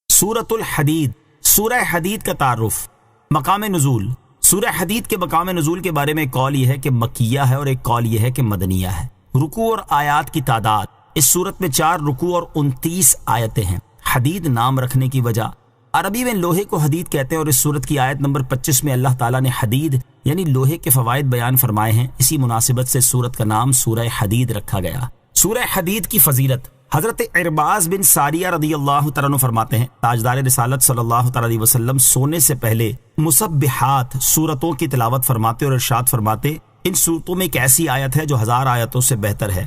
سورۃ الحدید، سورہ حدید کا تعارف۔ مقام نزول، سورہ حدید کے مقام نزول کے بارے میں ایک قول یہ ہے کہ مکیہ ہے اور ایک قول یہ ہے کہ مدنیہ ہے۔ رکوع اور آیات کی تعداد، اس سورت میں 4 رکوع اور 29 آیتیں ہیں۔ حدید نام رکھنے کی وجہ، عربی میں لوہے کو حدید کہتے ہیں، اور اس سورت کی آیت نمبر 25 میں اللہ تعالیٰ نے حدید یعنی لوہے کے فوائد بیان فرمائے ہیں۔ اسی مناسبت سے سورت کا نام سورہ حدید رکھا گیا۔ سورہ حدید کی فضیلت، حضرت عرباض بن ساریہ رضی اللہ تعالیٰ عنہ فرماتے ہیں، تاجدار رسالت صلی اللہ تعالیٰ علیہ وسلم سونے سے پہلے مسبحات سورتوں کی تلاوت فرماتے اور ارشاد فرماتے، ان سورتوں میں ایک ایسی آیت ہے جو 1000 آیتوں سے بہتر ہے۔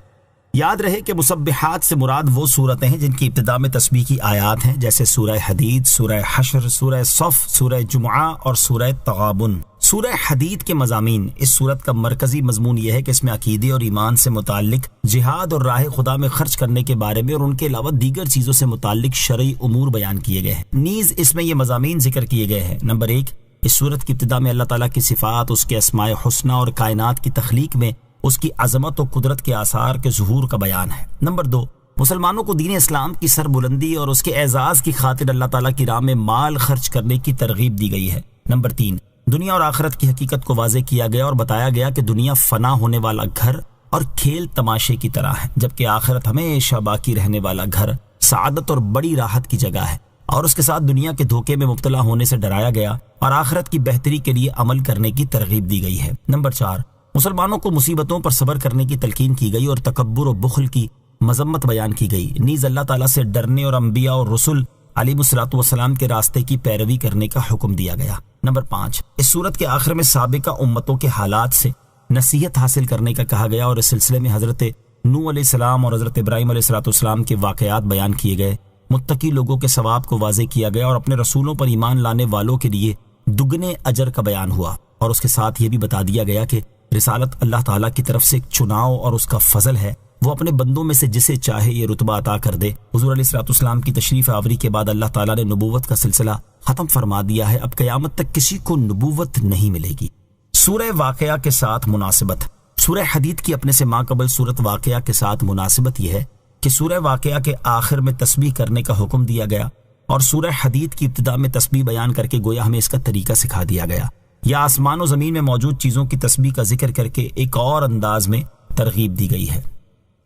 یاد رہے کہ مسبحات سے مراد وہ سورتیں ہیں جن کی ابتدا میں تسبیح کی آیات ہیں، جیسے سورہ حدید، سورہ حشر، سورہ صف، سورہ جمعہ اور سورہ تغابن۔ سورہ حدید کے مضامین، اس سورت کا مرکزی مضمون یہ ہے کہ اس میں عقیدے اور ایمان سے متعلق، جہاد اور راہ خدا میں خرچ کرنے کے بارے میں اور ان کے علاوہ دیگر چیزوں سے متعلق شرعی امور بیان کیے گئے ہیں۔ نیز اس میں یہ مضامین ذکر کیے گئے ہیں۔ نمبر 1، اس سورت کی ابتدا میں اللہ تعالیٰ کی صفات، اس کے اسماء حسنہ اور کائنات کی تخلیق میں اس کی عظمت و قدرت کے آثار کے ظہور کا بیان ہے۔ نمبر 2، مسلمانوں کو دین اسلام کی سربلندی اور اس کے اعزاز کی خاطر اللہ تعالیٰ کی راہ میں مال خرچ کرنے کی ترغیب دی گئی ہے۔ نمبر 3، دنیا اور آخرت کی حقیقت کو واضح کیا گیا اور بتایا گیا کہ دنیا فنا ہونے والا گھر اور کھیل تماشے کی طرح ہے، جبکہ آخرت ہمیشہ باقی رہنے والا گھر، سعادت اور بڑی راحت کی جگہ ہے، اور اس کے ساتھ دنیا کے دھوکے میں مبتلا ہونے سے ڈرایا گیا اور آخرت کی بہتری کے لیے عمل کرنے کی ترغیب دی گئی ہے۔ نمبر 4، مسلمانوں کو مصیبتوں پر صبر کرنے کی تلقین کی گئی اور تکبر و بخل کی مذمت بیان کی گئی۔ نیز اللہ تعالیٰ سے ڈرنے اور انبیاء اور رسل علیہ الصلوۃ والسلام کے راستے کی پیروی کرنے کا حکم دیا گیا۔ نمبر 5، اس سورت کے آخر میں سابقہ امتوں کے حالات سے نصیحت حاصل کرنے کا کہا گیا، اور اس سلسلے میں حضرت نوح علیہ السلام اور حضرت ابراہیم علیہ الصلوۃ والسلام کے واقعات بیان کیے گئے۔ متقی لوگوں کے ثواب کو واضح کیا گیا اور اپنے رسولوں پر ایمان لانے والوں کے لیے دگنے اجر کا بیان ہوا، اور اس کے ساتھ یہ بھی بتا دیا گیا کہ رسالت اللہ تعالیٰ کی طرف سے ایک چناؤ اور اس کا فضل ہے، وہ اپنے بندوں میں سے جسے چاہے یہ رتبہ عطا کر دے۔ حضور علیہ الصلوۃ والسلام کی تشریف آوری کے بعد اللہ تعالیٰ نے نبوت کا سلسلہ ختم فرما دیا ہے، اب قیامت تک کسی کو نبوت نہیں ملے گی۔ سورہ واقعہ کے ساتھ مناسبت، سورہ حدید کی اپنے سے ماقبل سورت واقعہ کے ساتھ مناسبت یہ ہے کہ سورہ واقعہ کے آخر میں تسبیح کرنے کا حکم دیا گیا، اور سورہ حدید کی ابتدا میں تسبیح بیان کر کے گویا ہمیں اس کا طریقہ سکھا دیا گیا، یا آسمان و زمین میں موجود چیزوں کی تسبیح کا ذکر کر کے ایک اور انداز میں ترغیب دی گئی ہے۔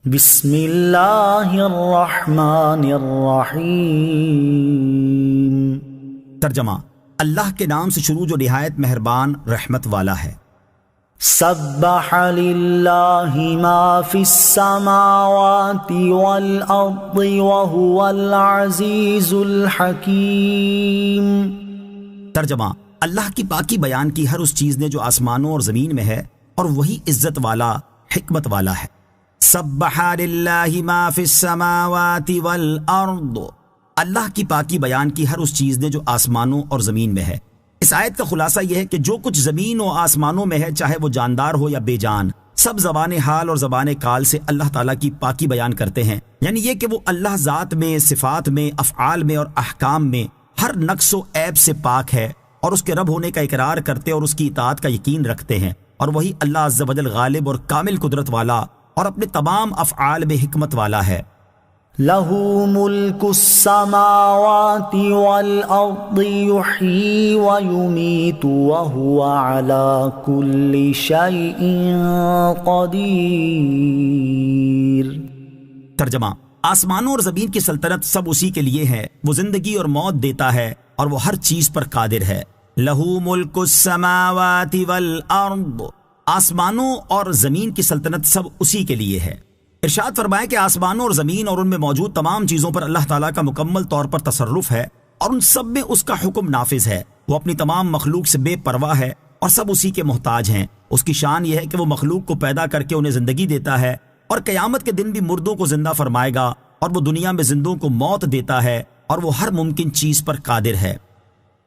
بسم اللہ الرحمن الرحیم۔ ترجمہ، اللہ کے نام سے شروع جو نہایت مہربان رحمت والا ہے۔ سبح للہ ما فی السماوات والارض وهو العزیز الحکیم۔ ترجمہ، اللہ کی پاکی بیان کی ہر اس چیز نے جو آسمانوں اور زمین میں ہے، اور وہی عزت والا، حکمت والا ہے۔ سبح للہ ما فی السماوات والارض، اللہ کی پاکی بیان کی ہر اس چیز نے جو آسمانوں اور زمین میں ہے۔ اس آیت کا خلاصہ یہ ہے کہ جو کچھ زمین و آسمانوں میں ہے، چاہے وہ جاندار ہو یا بے جان، سب زبان حال اور زبان قال سے اللہ تعالیٰ کی پاکی بیان کرتے ہیں، یعنی یہ کہ وہ اللہ ذات میں، صفات میں، افعال میں اور احکام میں ہر نقص و عیب سے پاک ہے، اور اس کے رب ہونے کا اقرار کرتے اور اس کی اطاعت کا یقین رکھتے ہیں، اور وہی اللہ عز و جل غالب اور کامل قدرت والا اور اپنے تمام افعال میں حکمت والا ہے۔ لہ ملک السماوات والارض یحیی ویمیت وہو علی کل شیء قدیر۔ ترجمہ، آسمانوں اور زمین کی سلطنت سب اسی کے لیے ہے، وہ زندگی اور موت دیتا ہے اور وہ ہر چیز پر قادر ہے۔ لہ ملک السماوات والارض، آسمانوں اور زمین کی سلطنت سب اسی کے لیے ہے۔ ارشاد فرمایا کہ آسمانوں اور زمین اور ان میں موجود تمام چیزوں پر اللہ تعالیٰ کا مکمل طور پر تصرف ہے، اور ان سب میں اس کا حکم نافذ ہے۔ وہ اپنی تمام مخلوق سے بے پرواہ ہے اور سب اسی کے محتاج ہیں۔ اس کی شان یہ ہے کہ وہ مخلوق کو پیدا کر کے انہیں زندگی دیتا ہے، اور قیامت کے دن بھی مردوں کو زندہ فرمائے گا، اور وہ دنیا میں زندوں کو موت دیتا ہے، اور وہ ہر ممکن چیز پر قادر ہے۔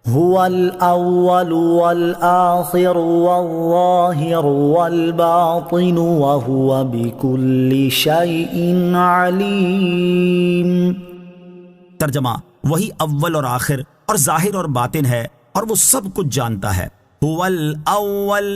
هو الأول والآخر والظاهر والباطن وهو بكل شيء عليم۔ ترجمہ، وہی اول اور آخر اور ظاہر اور باطن ہے، اور وہ سب کچھ جانتا ہے۔ هو الاول،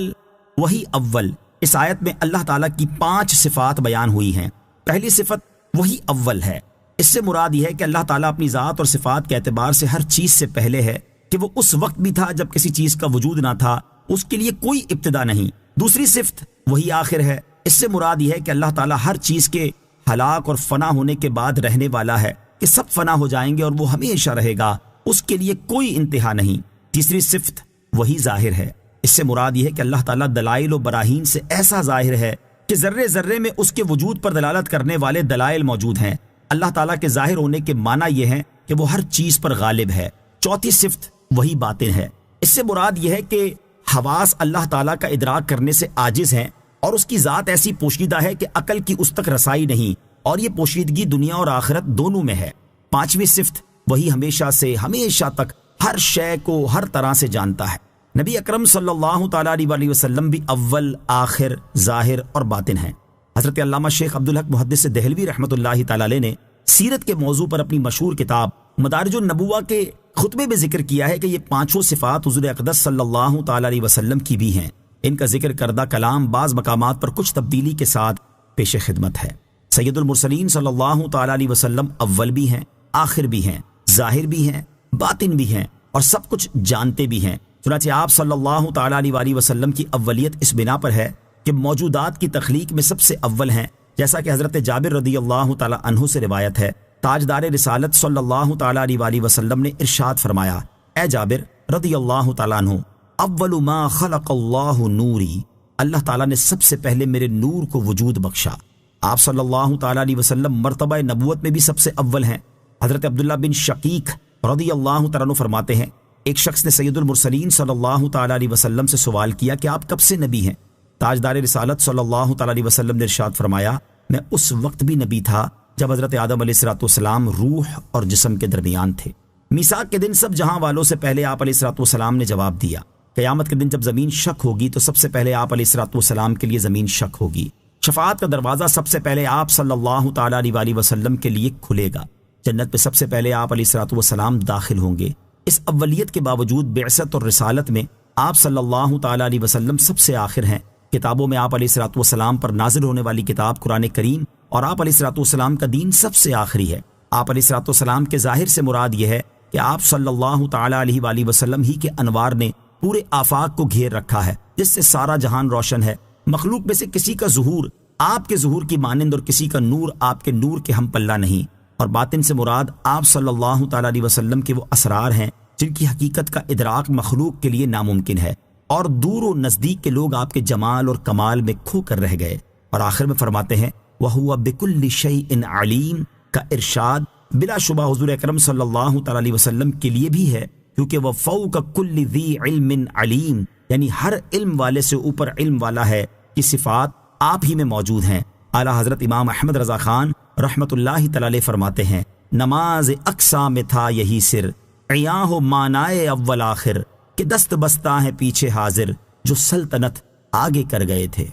وہی اول۔ اس آیت میں اللہ تعالیٰ کی 5 صفات بیان ہوئی ہیں۔ پہلی صفت وہی اول ہے، اس سے مراد یہ ہے کہ اللہ تعالیٰ اپنی ذات اور صفات کے اعتبار سے ہر چیز سے پہلے ہے کہ وہ اس وقت بھی تھا جب کسی چیز کا وجود نہ تھا، اس کے لیے کوئی ابتدا نہیں۔ دوسری صفت وہی آخر ہے۔ اس سے مراد یہ ہے کہ اللہ تعالیٰ ہر چیز کے ہلاک اور فنا ہونے کے بعد رہنے والا ہے، کہ سب فنا ہو جائیں گے اور وہ ہمیشہ رہے گا، اس کے لیے کوئی انتہا نہیں۔ تیسری صفت وہی ظاہر ہے۔ اس سے مراد یہ ہے کہ اللہ تعالیٰ دلائل و براہین سے ایسا ظاہر ہے کہ ذرے ذرے میں اس کے وجود پر دلالت کرنے والے دلائل موجود ہیں۔ اللہ تعالیٰ کے ظاہر ہونے کے معنی یہ ہے کہ وہ ہر چیز پر غالب ہے۔ چوتھی صفت وہی باطن ہے۔ اس سے مراد یہ ہے کہ حواس اللہ تعالیٰ کا ادراک کرنے سے عاجز ہیں، اور اس کی ذات ایسی پوشیدہ ہے کہ عقل کی اس تک رسائی نہیں، اور یہ پوشیدگی دنیا اور آخرت دونوں میں ہے۔ پانچویں صفت وہی ہمیشہ سے ہمیشہ تک ہر شے کو ہر طرح سے جانتا ہے۔ نبی اکرم صلی اللہ تعالیٰ علیہ وسلم بھی اول، آخر، ظاہر اور باطن ہیں۔ حضرت علامہ شیخ عبدالحق محدث دہلوی رحمۃ اللہ تعالیٰ علیہ نے سیرت کے موضوع پر اپنی مشہور کتاب مدارج النبوہ کے خطبے میں ذکر کیا ہے کہ یہ پانچوں صفات حضور اقدس صلی اللہ تعالیٰ علیہ وسلم کی بھی ہیں۔ ان کا ذکر کردہ کلام بعض مقامات پر کچھ تبدیلی کے ساتھ پیش خدمت ہے۔ سید المرسلین صلی اللہ تعالیٰ علیہ وسلم اول بھی ہیں، آخر بھی ہیں، ظاہر بھی ہیں، باطن بھی ہیں، اور سب کچھ جانتے بھی ہیں۔ چنانچہ آپ صلی اللہ تعالیٰ علیہ وسلم کی اولیت اس بنا پر ہے کہ موجودات کی تخلیق میں سب سے اول ہیں، جیسا کہ حضرت جابر رضی اللہ تعالیٰ عنہ سے روایت ہے۔ تاجدار رسالت صلی اللہ تعالیٰ علیہ وسلم نے ارشاد فرمایا، اے جابر رضی اللہ تعالیٰ عنہ، اول ما خلق اللہ نوری، اللہ تعالیٰ نے سب سے پہلے میرے نور کو وجود بخشا۔ آپ صلی اللہ تعالیٰ علیہ وسلم مرتبہ نبوت میں بھی سب سے اول ہیں۔ حضرت عبداللہ بن شقیق رضی اللہ تعالیٰ عنہ فرماتے ہیں، ایک شخص نے سید المرسلین صلی اللہ تعالیٰ علیہ وسلم سے سوال کیا کہ آپ کب سے نبی ہیں؟ تاجدار رسالت صلی اللہ تعالیٰ علیہ وسلم نے ارشاد فرمایا، میں اس وقت بھی نبی تھا جب حضرت آدم علیہ السلام روح اور جسم کے درمیان تھے۔ میثاق کے دن سب جہاں والوں سے پہلے آپ علیہ السلام نے جواب دیا۔ قیامت کے دن جب زمین شک ہوگی تو سب سے پہلے آپ علیہ السلام کے لیے زمین شک ہوگی۔ شفاعت کا دروازہ سب سے پہلے آپ صلی اللہ تعالیٰ علیہ وسلم کے لیے کھلے گا۔ جنت میں سب سے پہلے آپ علیہ السلام داخل ہوں گے۔ اس اولیت کے باوجود بعثت اور رسالت میں آپ صلی اللہ تعالیٰ علیہ وسلم سب سے آخر ہیں۔ کتابوں میں آپ علیہ السلام پر نازل ہونے والی کتاب قرآن کریم اور آپ علیہ السلام کا دین سب سے آخری ہے۔ آپ علیہ السلام کے ظاہر سے مراد یہ ہے کہ آپ صلی اللہ تعالیٰ علیہ وسلم ہی کے انوار نے پورے آفاق کو گھیر رکھا ہے، جس سے سارا جہان روشن ہے۔ مخلوق میں سے کسی کا ظہور آپ کے ظہور کی مانند اور کسی کا نور آپ کے نور کے ہم پلہ نہیں۔ اور باطن سے مراد آپ صلی اللہ تعالیٰ علیہ وسلم کے وہ اسرار ہیں جن کی حقیقت کا ادراک مخلوق کے لیے ناممکن ہے، اور دور و نزدیک کے لوگ آپ کے جمال اور کمال میں کھو کر رہ گئے۔ اور آخر میں فرماتے ہیں وَهُوَ بِكُلِّ شَيْءٍ عَلِيمٌ کا ارشاد بلا شبہ حضور اکرم صلی اللہ تعالیٰ علیہ وسلم کے لیے بھی ہے، کیونکہ وہ فوق کل ذی علم علیم، یعنی ہر علم والے سے اوپر علم والا ہے، کی صفات آپ ہی میں موجود ہیں۔ اعلیٰ حضرت امام احمد رضا خان رحمۃ اللہ تعالی علیہ فرماتے ہیں، نماز اقصا میں تھا یہی سر، عیاں ہو مانائے اول آخر، کہ دست بستہ ہیں پیچھے حاضر، جو سلطنت آگے کر گئے تھے۔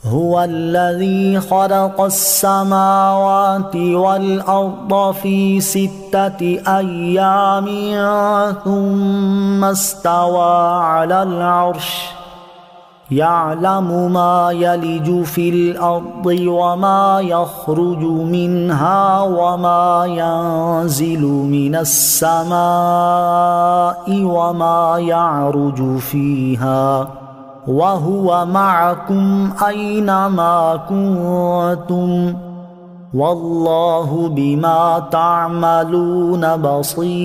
هو الذي خلق السماوات والأرض في 6 أيام ثم استوى على العرش يعلم ما يلج في الأرض وما يخرج منها وما ينزل من السماء وما يعرج فيها وَهُوَ مَعَكُمْ أَيْنَمَا كُنتُمْ وَاللَّهُ بِمَا تَعْمَلُونَ بَصِيرٌ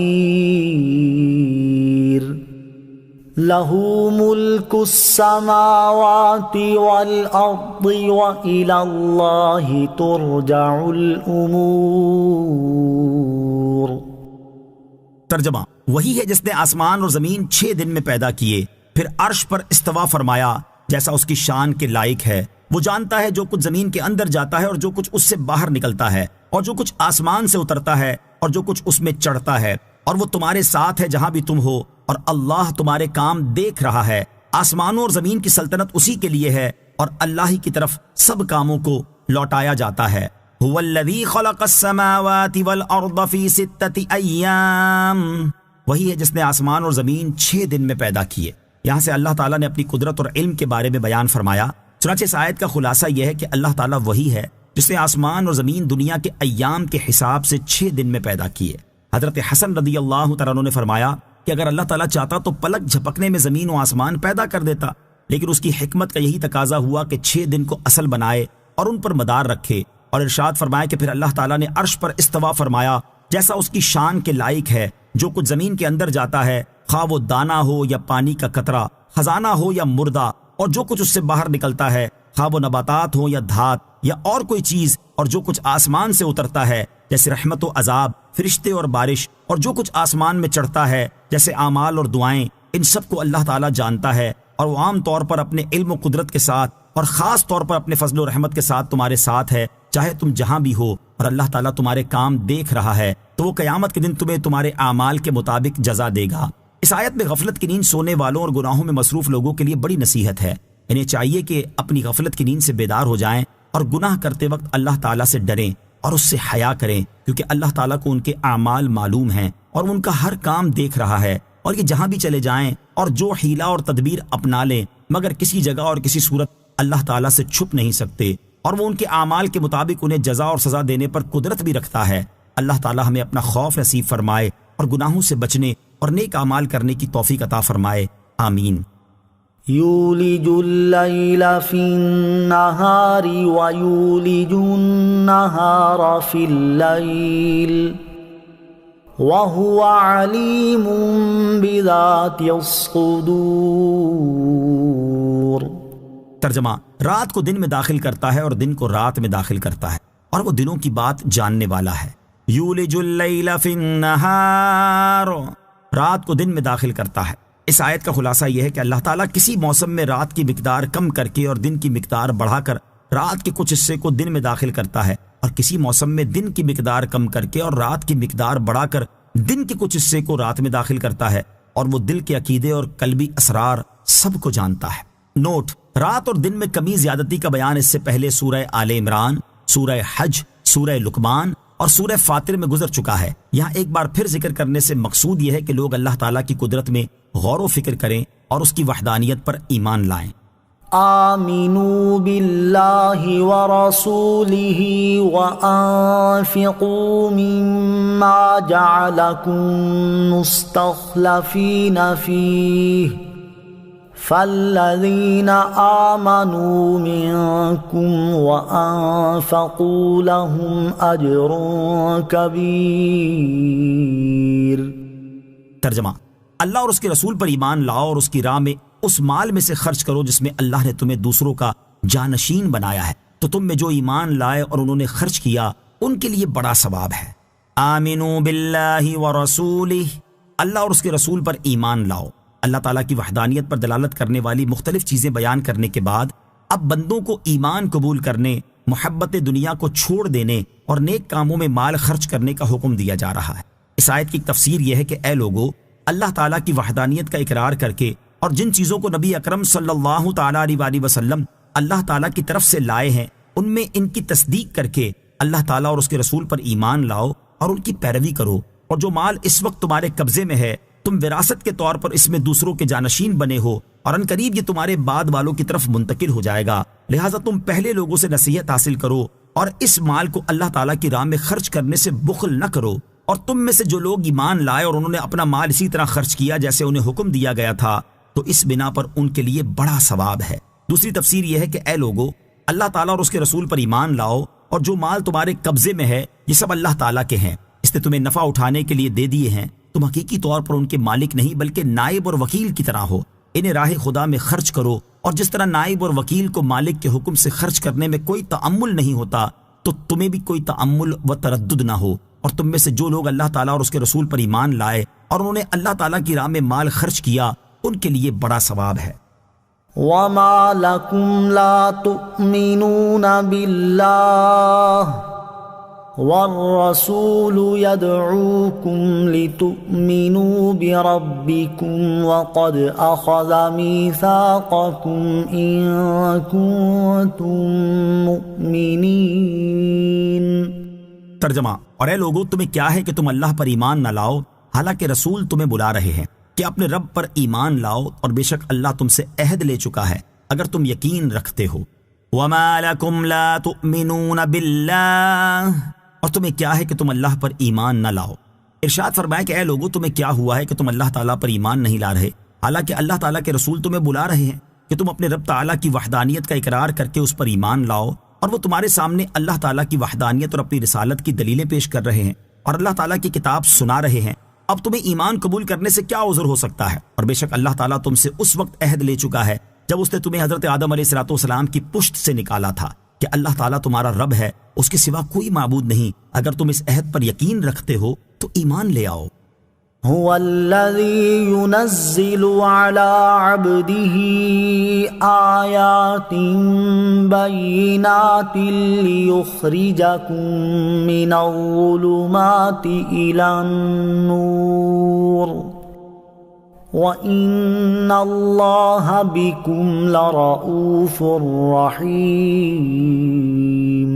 لَهُ مُلْكُ السَّمَاوَاتِ وَالْأَرْضِ وَإِلَى اللَّهِ تُرْجَعُ الْأُمُورُ۔ ترجمہ وہی ہے جس نے آسمان اور زمین 6 دن میں پیدا کیے، پھر عرش پر استوا فرمایا جیسا اس کی شان کے لائق ہے۔ وہ جانتا ہے جو کچھ زمین کے اندر جاتا ہے اور جو کچھ اس سے باہر نکلتا ہے، اور جو کچھ آسمان سے اترتا ہے اور جو کچھ اس میں چڑھتا ہے، اور وہ تمہارے ساتھ ہے جہاں بھی تم ہو، اور اللہ تمہارے کام دیکھ رہا ہے۔ آسمانوں اور زمین کی سلطنت اسی کے لیے ہے، اور اللہ ہی کی طرف سب کاموں کو لوٹایا جاتا ہے۔ هو الذی خلق السماوات والارض فی 6 ایام، وہی ہے جس نے آسمان اور زمین 6 دن میں پیدا کیے۔ یہاں سے اللہ تعالیٰ نے اپنی قدرت اور علم کے بارے میں بیان فرمایا۔ چنانچہ اس آیت کا خلاصہ یہ ہے کہ اللہ تعالیٰ وہی ہے جس نے آسمان اور زمین دنیا کے ایام کے حساب سے 6 دن میں پیدا کیے۔ حضرت حسن رضی اللہ تعالیٰ عنہ نے فرمایا کہ اگر اللہ تعالیٰ چاہتا تو پلک جھپکنے میں زمین و آسمان پیدا کر دیتا، لیکن اس کی حکمت کا یہی تقاضا ہوا کہ 6 دن کو اصل بنائے اور ان پر مدار رکھے، اور ارشاد فرمایا کہ پھر اللہ تعالیٰ نے عرش پر استوا فرمایا جیسا اس کی شان کے لائق ہے۔ جو کچھ زمین کے اندر جاتا ہے، خواہ وہ دانہ ہو یا پانی کا قطرہ، خزانہ ہو یا مردہ، اور جو کچھ اس سے باہر نکلتا ہے، خواہ وہ نباتات ہو یا دھات یا اور کوئی چیز، اور جو کچھ آسمان سے اترتا ہے جیسے رحمت و عذاب، فرشتے اور بارش، اور جو کچھ آسمان میں چڑھتا ہے جیسے اعمال اور دعائیں، ان سب کو اللہ تعالیٰ جانتا ہے، اور وہ عام طور پر اپنے علم و قدرت کے ساتھ اور خاص طور پر اپنے فضل و رحمت کے ساتھ تمہارے ساتھ ہے، چاہے تم جہاں بھی ہو، اور اللہ تعالیٰ تمہارے کام دیکھ رہا ہے تو وہ قیامت کے دن تمہیں تمہارے اعمال کے مطابق جزا دے گا۔ اس آیت میں غفلت کی نیند سونے والوں اور گناہوں میں مصروف لوگوں کے لیے بڑی نصیحت ہے۔ انہیں چاہیے کہ اپنی غفلت کی نیند سے بیدار ہو جائیں اور گناہ کرتے وقت اللہ تعالیٰ سے ڈریں اور اس سے حیا کریں، کیونکہ اللہ تعالیٰ کو ان کے اعمال معلوم ہیں اور وہ ان کا ہر کام دیکھ رہا ہے، اور یہ جہاں بھی چلے جائیں اور جو حیلہ اور تدبیر اپنا لیں، مگر کسی جگہ اور کسی صورت اللہ تعالیٰ سے چھپ نہیں سکتے، اور وہ ان کے اعمال کے مطابق انہیں جزا اور سزا دینے پر قدرت بھی رکھتا ہے۔ اللہ تعالیٰ ہمیں اپنا خوف نصیب فرمائے اور گناہوں سے بچنے اور نیک اعمال کرنے کی توفیق عطا فرمائے، آمین۔ یولج اللیل فی النہار ویولج النہار فی اللیل وہو علیم بذات الصدور۔ ترجمہ: رات کو دن میں داخل کرتا ہے اور دن کو رات میں داخل کرتا ہے، اور وہ دلوں کی بات جاننے والا ہے۔ یولج اللیل فی النہار، رات کو دن میں داخل کرتا ہے۔ اس آیت کا خلاصہ یہ ہے کہ اللہ تعالیٰ کسی موسم میں رات کی مقدار کم کر کے اور دن کی مقدار بڑھا کر رات کے کچھ حصے کو دن میں داخل کرتا ہے، اور کسی موسم میں دن کی مقدار کم کر کے اور رات کی مقدار بڑھا کر دن کے کچھ حصے کو رات میں داخل کرتا ہے، اور وہ دل کے عقیدے اور قلبی اسرار سب کو جانتا ہے۔ نوٹ: رات اور دن میں کمی زیادتی کا بیان اس سے پہلے سورہ آل عمران، سورہ حج، سورہ لقمان اور سورہ فاطر میں گزر چکا ہے۔ یہاں ایک بار پھر ذکر کرنے سے مقصود یہ ہے کہ لوگ اللہ تعالیٰ کی قدرت میں غور و فکر کریں اور اس کی وحدانیت پر ایمان لائیں۔ آمنوا باللہ ورسولہ وانفقوا مما جعلکم مستخلفین فیہ فالذین آمنوا منکم وانفقوا لهم اجر کبیر۔ ترجمہ: اللہ اور اس کے رسول پر ایمان لاؤ اور اس کی راہ میں اس مال میں سے خرچ کرو جس میں اللہ نے تمہیں دوسروں کا جانشین بنایا ہے، تو تم میں جو ایمان لائے اور انہوں نے خرچ کیا ان کے لیے بڑا ثواب ہے۔ آمنوا باللہ ورسولہ، اللہ اور اس کے رسول پر ایمان لاؤ۔ اللہ تعالیٰ کی وحدانیت پر دلالت کرنے والی مختلف چیزیں بیان کرنے کے بعد اب بندوں کو ایمان قبول کرنے، محبت دنیا کو چھوڑ دینے اور نیک کاموں میں مال خرچ کرنے کا حکم دیا جا رہا ہے۔ اس آیت کی تفسیر یہ ہے کہ اے لوگو، اللہ تعالیٰ کی وحدانیت کا اقرار کر کے اور جن چیزوں کو نبی اکرم صلی اللہ تعالیٰ علیہ وسلم اللہ تعالیٰ کی طرف سے لائے ہیں ان میں ان کی تصدیق کر کے اللہ تعالیٰ اور اس کے رسول پر ایمان لاؤ اور ان کی پیروی کرو، اور جو مال اس وقت تمہارے قبضے میں ہے تم وراثت کے طور پر اس میں دوسروں کے جانشین بنے ہو، اور ان قریب یہ تمہارے بعد والوں کی طرف منتقل ہو جائے گا، لہٰذا تم پہلے لوگوں سے نصیحت حاصل کرو اور اس مال کو اللہ تعالیٰ کی راہ میں خرچ کرنے سے بخل نہ کرو، اور تم میں سے جو لوگ ایمان لائے اور انہوں نے اپنا مال اسی طرح خرچ کیا جیسے انہیں حکم دیا گیا تھا تو اس بنا پر ان کے لیے بڑا ثواب ہے۔ دوسری تفسیر یہ ہے کہ اے لوگو، اللہ تعالیٰ اور اس کے رسول پر ایمان لاؤ، اور جو مال تمہارے قبضے میں ہے یہ سب اللہ تعالیٰ کے ہیں، اس نے تمہیں نفع اٹھانے کے لیے دے دیے ہیں، تم حقیقی طور پر ان کے مالک نہیں بلکہ نائب اور وکیل کی طرح ہو، انہیں راہ خدا میں خرچ کرو، اور جس طرح نائب اور وکیل کو مالک کے حکم سے خرچ کرنے میں کوئی تأمل نہیں ہوتا تو تمہیں بھی کوئی تأمل و تردد نہ ہو، اور تم میں سے جو لوگ اللہ تعالیٰ اور اس کے رسول پر ایمان لائے اور انہوں نے اللہ تعالیٰ کی راہ میں مال خرچ کیا ان کے لیے بڑا ثواب ہے۔ وَمَا لَكُمْ لَا تُؤْمِنُونَ بِاللَّهِ وَالرَّسُولُ يَدْعُوكُمْ لِتُؤْمِنُوا بِرَبِّكُمْ وَقَدْ أَخَذَ مِيثَاقَكُمْ إِن كُنتُم مُّؤْمِنِينَ۔ ترجمہ: اور اے لوگو، تمہیں کیا ہے کہ تم اللہ پر ایمان نہ لاؤ حالانکہ رسول تمہیں بلا رہے ہیں کہ اپنے رب پر ایمان لاؤ، اور بے شک اللہ تم سے عہد لے چکا ہے اگر تم یقین رکھتے ہو۔ وما لکم لا تؤمنون باللہ، اور تمہیں کیا ہے کہ تم اللہ پر ایمان نہ لاؤ۔ ارشاد فرمایا کہ اے لوگو تمہیں کیا ہوا ہے کہ تم اللہ تعالیٰ پر ایمان نہیں لا رہے، حالانکہ اللہ تعالیٰ کے رسول تمہیں بلا رہے ہیں کہ تم اپنے رب تعالیٰ کی وحدانیت کا اقرار کر کے اس پر ایمان لاؤ، اور وہ تمہارے سامنے اللہ تعالیٰ کی وحدانیت اور اپنی رسالت کی دلیلیں پیش کر رہے ہیں اور اللہ تعالیٰ کی کتاب سنا رہے ہیں۔ اب تمہیں ایمان قبول کرنے سے کیا عذر ہو سکتا ہے؟ اور بے شک اللہ تعالیٰ تم سے اس وقت عہد لے چکا ہے جب اس نے تمہیں حضرت آدم علیہ السلام کی پشت سے نکالا تھا کہ اللہ تعالیٰ تمہارا رب ہے، اس کے سوا کوئی معبود نہیں۔ اگر تم اس عہد پر یقین رکھتے ہو تو ایمان لے آؤ۔ هو الذي ينزل على عبده آيات بينات ليخرجكم من الظلمات إلى النور وَإِنَّ اللَّهَ بِكُمْ لَرَؤُوفٌ رَحِيمٌ۔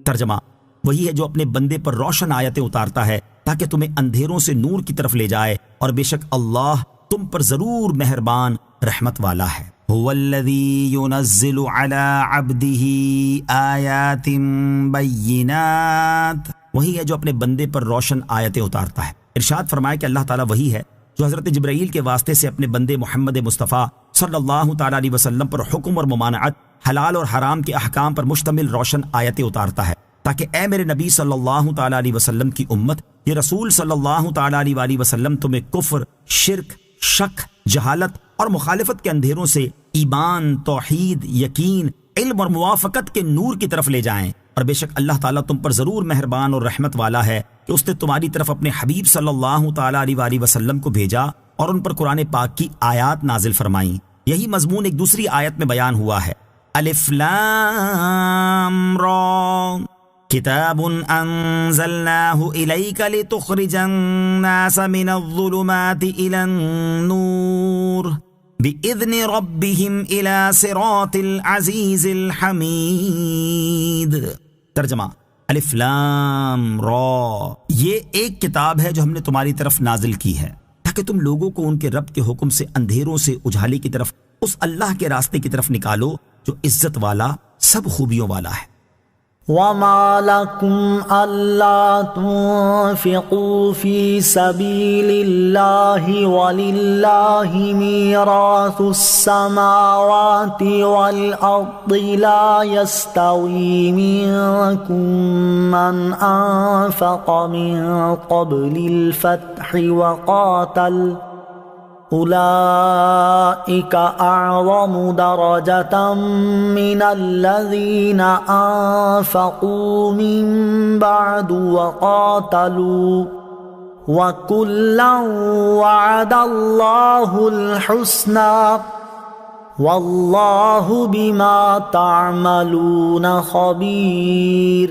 ترجمہ، وہی ہے جو اپنے بندے پر روشن آیتیں اتارتا ہے تاکہ تمہیں اندھیروں سے نور کی طرف لے جائے، اور بے شک اللہ تم پر ضرور مہربان رحمت والا ہے۔ هُوَ الَّذِي يُنَزِّلُ عَلَى عَبْدِهِ آيَاتٍ بَيِّنَاتٍ، وہی ہے جو اپنے بندے پر روشن آیتیں اتارتا ہے۔ ارشاد فرمائے کہ اللہ تعالیٰ وہی ہے جو حضرت جبرائیل کے واسطے سے اپنے بندے محمد مصطفیٰ صلی اللہ تعالیٰ علیہ وسلم پر حکم اور ممانعت، حلال اور حرام کے احکام پر مشتمل روشن آیتیں اتارتا ہے تاکہ اے میرے نبی صلی اللہ تعالیٰ علیہ وسلم کی امت، یہ رسول صلی اللہ تعالیٰ علیہ وسلم تمہیں کفر، شرک، شک، جہالت اور مخالفت کے اندھیروں سے ایمان، توحید، یقین، علم اور موافقت کے نور کی طرف لے جائیں، اور بے شک اللہ تعالیٰ تم پر ضرور مہربان اور رحمت والا ہے کہ اس نے تمہاری طرف اپنے حبیب صلی اللہ تعالیٰ علیہ وسلم کو بھیجا اور ان پر قرآن پاک کی آیات نازل فرمائیں۔ یہی مضمون ایک دوسری آیت میں بیان ہوا ہے۔ الف لام را کتاب انزلناہ الیک لتخرج الناس من الظلمات الى النور بِإِذْنِ رَبِّهِمْ إِلَى صِرَاطِ الْعَزِيزِ الْحَمِيدِ۔ ترجمہ، الف لام را، یہ ایک کتاب ہے جو ہم نے تمہاری طرف نازل کی ہے تاکہ تم لوگوں کو ان کے رب کے حکم سے اندھیروں سے اجالے کی طرف، اس اللہ کے راستے کی طرف نکالو جو عزت والا، سب خوبیوں والا ہے۔ وَمَا لَكُمْ أَلَّا تُنْفِقُوا فِي سَبِيلِ اللَّهِ وَلِلَّهِ مِيرَاثُ السَّمَاوَاتِ وَالْأَرْضِ لَا يَسْتَوِي مِنكُم مَّنْ أَنفَقَ مِن قَبْلِ الْفَتْحِ وَقَاتَلَ أُولَئِكَ أَعْظَمُ دَرَجَةً مِّنَ الَّذِينَ أَنفَقُوا مِن بَعْدُ وَقَاتَلُوا وَكُلًّا وَعَدَ اللَّهُ الْحُسْنَى وَاللَّهُ بِمَا تَعْمَلُونَ خَبِيرٌ۔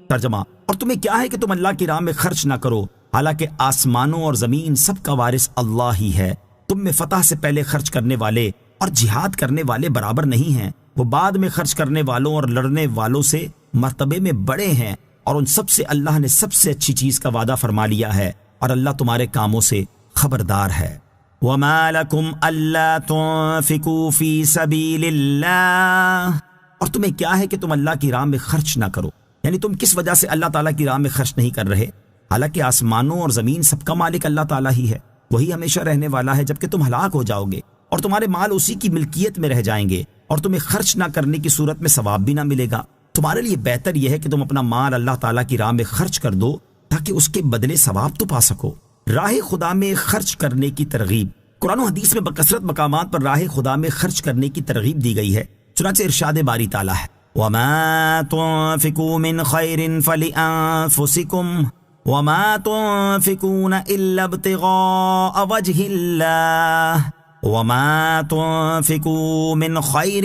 ترجمہ، اور تمہیں کیا ہے کہ تم اللہ کی راہ میں خرچ نہ کرو، حالانکہ آسمانوں اور زمین سب کا وارث اللہ ہی ہے۔ تم میں فتح سے پہلے خرچ کرنے والے اور جہاد کرنے والے برابر نہیں ہیں، وہ بعد میں خرچ کرنے والوں اور لڑنے والوں سے مرتبے میں بڑے ہیں، اور ان سب سے اللہ نے سب سے اچھی چیز کا وعدہ فرما لیا ہے، اور اللہ تمہارے کاموں سے خبردار ہے۔ وَمَا لَكُمْ أَلَّا تُنْفِقُوا فِي سَبِيلِ اللَّهِ، اور تمہیں کیا ہے کہ تم اللہ کی راہ میں خرچ نہ کرو، یعنی تم کس وجہ سے اللہ تعالیٰ کی راہ میں خرچ نہیں کر رہے، حالانکہ آسمانوں اور زمین سب کا مالک اللہ تعالیٰ ہی ہے، وہی ہمیشہ رہنے والا ہے جبکہ تم ہلاک ہو جاؤ گے، اور تمہارے مال اسی کی ملکیت میں رہ جائیں گے، اور تمہیں خرچ نہ کرنے کی صورت میں ثواب بھی نہ ملے گا۔ تمہارے لیے بہتر یہ ہے کہ تم اپنا مال اللہ تعالیٰ کی راہ میں خرچ کر دو تاکہ اس کے بدلے ثواب تو پا سکو۔ راہ خدا میں خرچ کرنے کی ترغیب۔ قرآن و حدیث میں بکثرت مقامات پر راہ خدا میں خرچ کرنے کی ترغیب دی گئی ہے، چنانچہ ارشاد باری تعالیٰ ہے وَمَا تُنْفِقُوا مِنْ خَيْرٍ فَلِأَنفُسِكُمْ وَمَا تُنْفِقُونَ إِلَّا ابْتِغَاءَ وَجْهِ اللَّهِ وَمَا تُنْفِقُوا مِنْ خَيْرٍ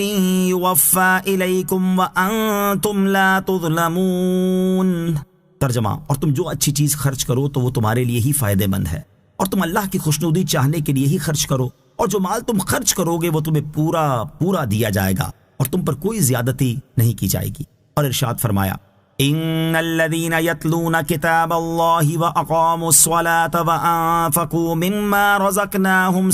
يُوَفَّى إِلَيْكُمْ وَأَنْتُمْ لَا تُظْلَمُونَ۔ ترجمہ، اور تم جو اچھی چیز خرچ کرو تو وہ تمہارے لیے ہی فائدہ مند ہے، اور تم اللہ کی خوشنودی چاہنے کے لیے ہی خرچ کرو، اور جو مال تم خرچ کرو گے وہ تمہیں پورا دیا جائے گا، اور تم پر کوئی زیادتی نہیں کی جائے گی۔ اور ارشاد فرمایا ان الذين يتلون كتاب الله واقاموا الصلاه وانفقوا مما رزقناهم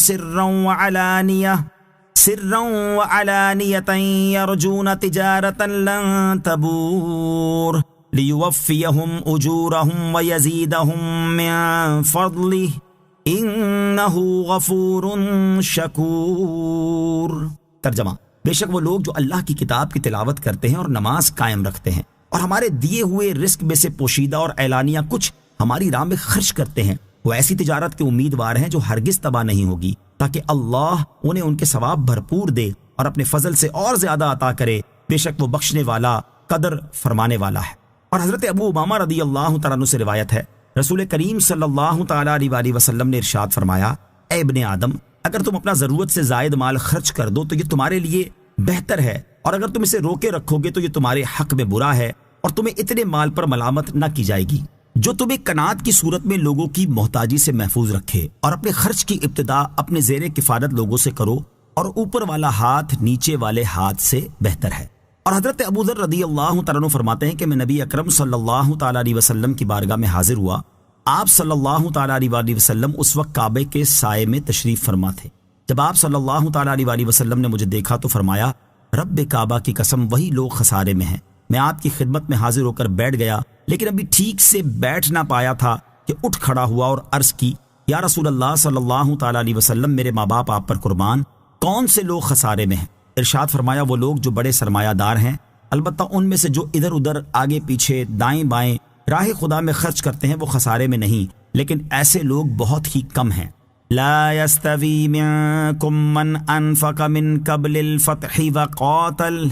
سرا وعلانية يرجون تجارة لن تبور ليوفيهم أجورهم ويزيدهم من فضله إنه غفور شكور۔ ترجمہ، بے شک وہ لوگ جو اللہ کی کتاب کی تلاوت کرتے ہیں اور نماز قائم رکھتے ہیں اور ہمارے دیے ہوئے رزق میں سے پوشیدہ اور اعلانیہ کچھ ہماری راہ میں خرچ کرتے ہیں، وہ ایسی تجارت کے امیدوار ہیں جو ہرگز تباہ نہیں ہوگی، تاکہ اللہ انہیں ان کے ثواب بھرپور دے اور اپنے فضل سے اور زیادہ عطا کرے، بے شک وہ بخشنے والا قدر فرمانے والا ہے۔ اور حضرت ابو امامہ رضی اللہ تعالیٰ عنہ سے روایت ہے، رسول کریم صلی اللہ تعالیٰ علیہ وآلہ وسلم نے ارشاد فرمایا، اے ابن آدم، اگر تم اپنا ضرورت سے زائد مال خرچ کر دو تو یہ تمہارے لیے بہتر ہے، اور اگر تم اسے روکے رکھو گے تو یہ تمہارے حق میں برا ہے، اور تمہیں اتنے مال پر ملامت نہ کی جائے گی جو تمہیں کنات کی صورت میں لوگوں کی محتاجی سے محفوظ رکھے، اور اپنے خرچ کی ابتدا اپنے زیر کفالت لوگوں سے کرو، اور اوپر والا ہاتھ نیچے والے ہاتھ سے بہتر ہے۔ اور حضرت ابو ذر رضی اللہ تعالیٰ عنہ فرماتے ہیں کہ میں نبی اکرم صلی اللہ تعالیٰ علیہ وسلم کی بارگاہ میں حاضر ہوا، آپ صلی اللہ تعالیٰ علیہ وآلہ وسلم اس وقت کعبے کے سائے میں تشریف فرما تھے۔ جب آپ صلی اللہ تعالیٰ علیہ وآلہ وسلم نے مجھے دیکھا تو فرمایا، رب کعبہ کی قسم وہی لوگ خسارے میں ہیں۔ میں آپ کی خدمت میں حاضر ہو کر بیٹھ گیا، لیکن ابھی ٹھیک سے بیٹھ نہ پایا تھا کہ اٹھ کھڑا ہوا اور عرض کی، یا رسول اللہ صلی اللہ تعالیٰ علیہ وسلم، میرے ماں باپ آپ پر قربان، کون سے لوگ خسارے میں ہیں؟ ارشاد فرمایا، وہ لوگ جو بڑے سرمایہ دار ہیں، البتہ ان میں سے جو ادھر ادھر آگے پیچھے دائیں بائیں راہ خدا میں خرچ کرتے ہیں وہ خسارے میں نہیں، لیکن ایسے لوگ بہت ہی کم ہیں۔ لا يستوي منكم من انفق من قبل الفتح وقاتل،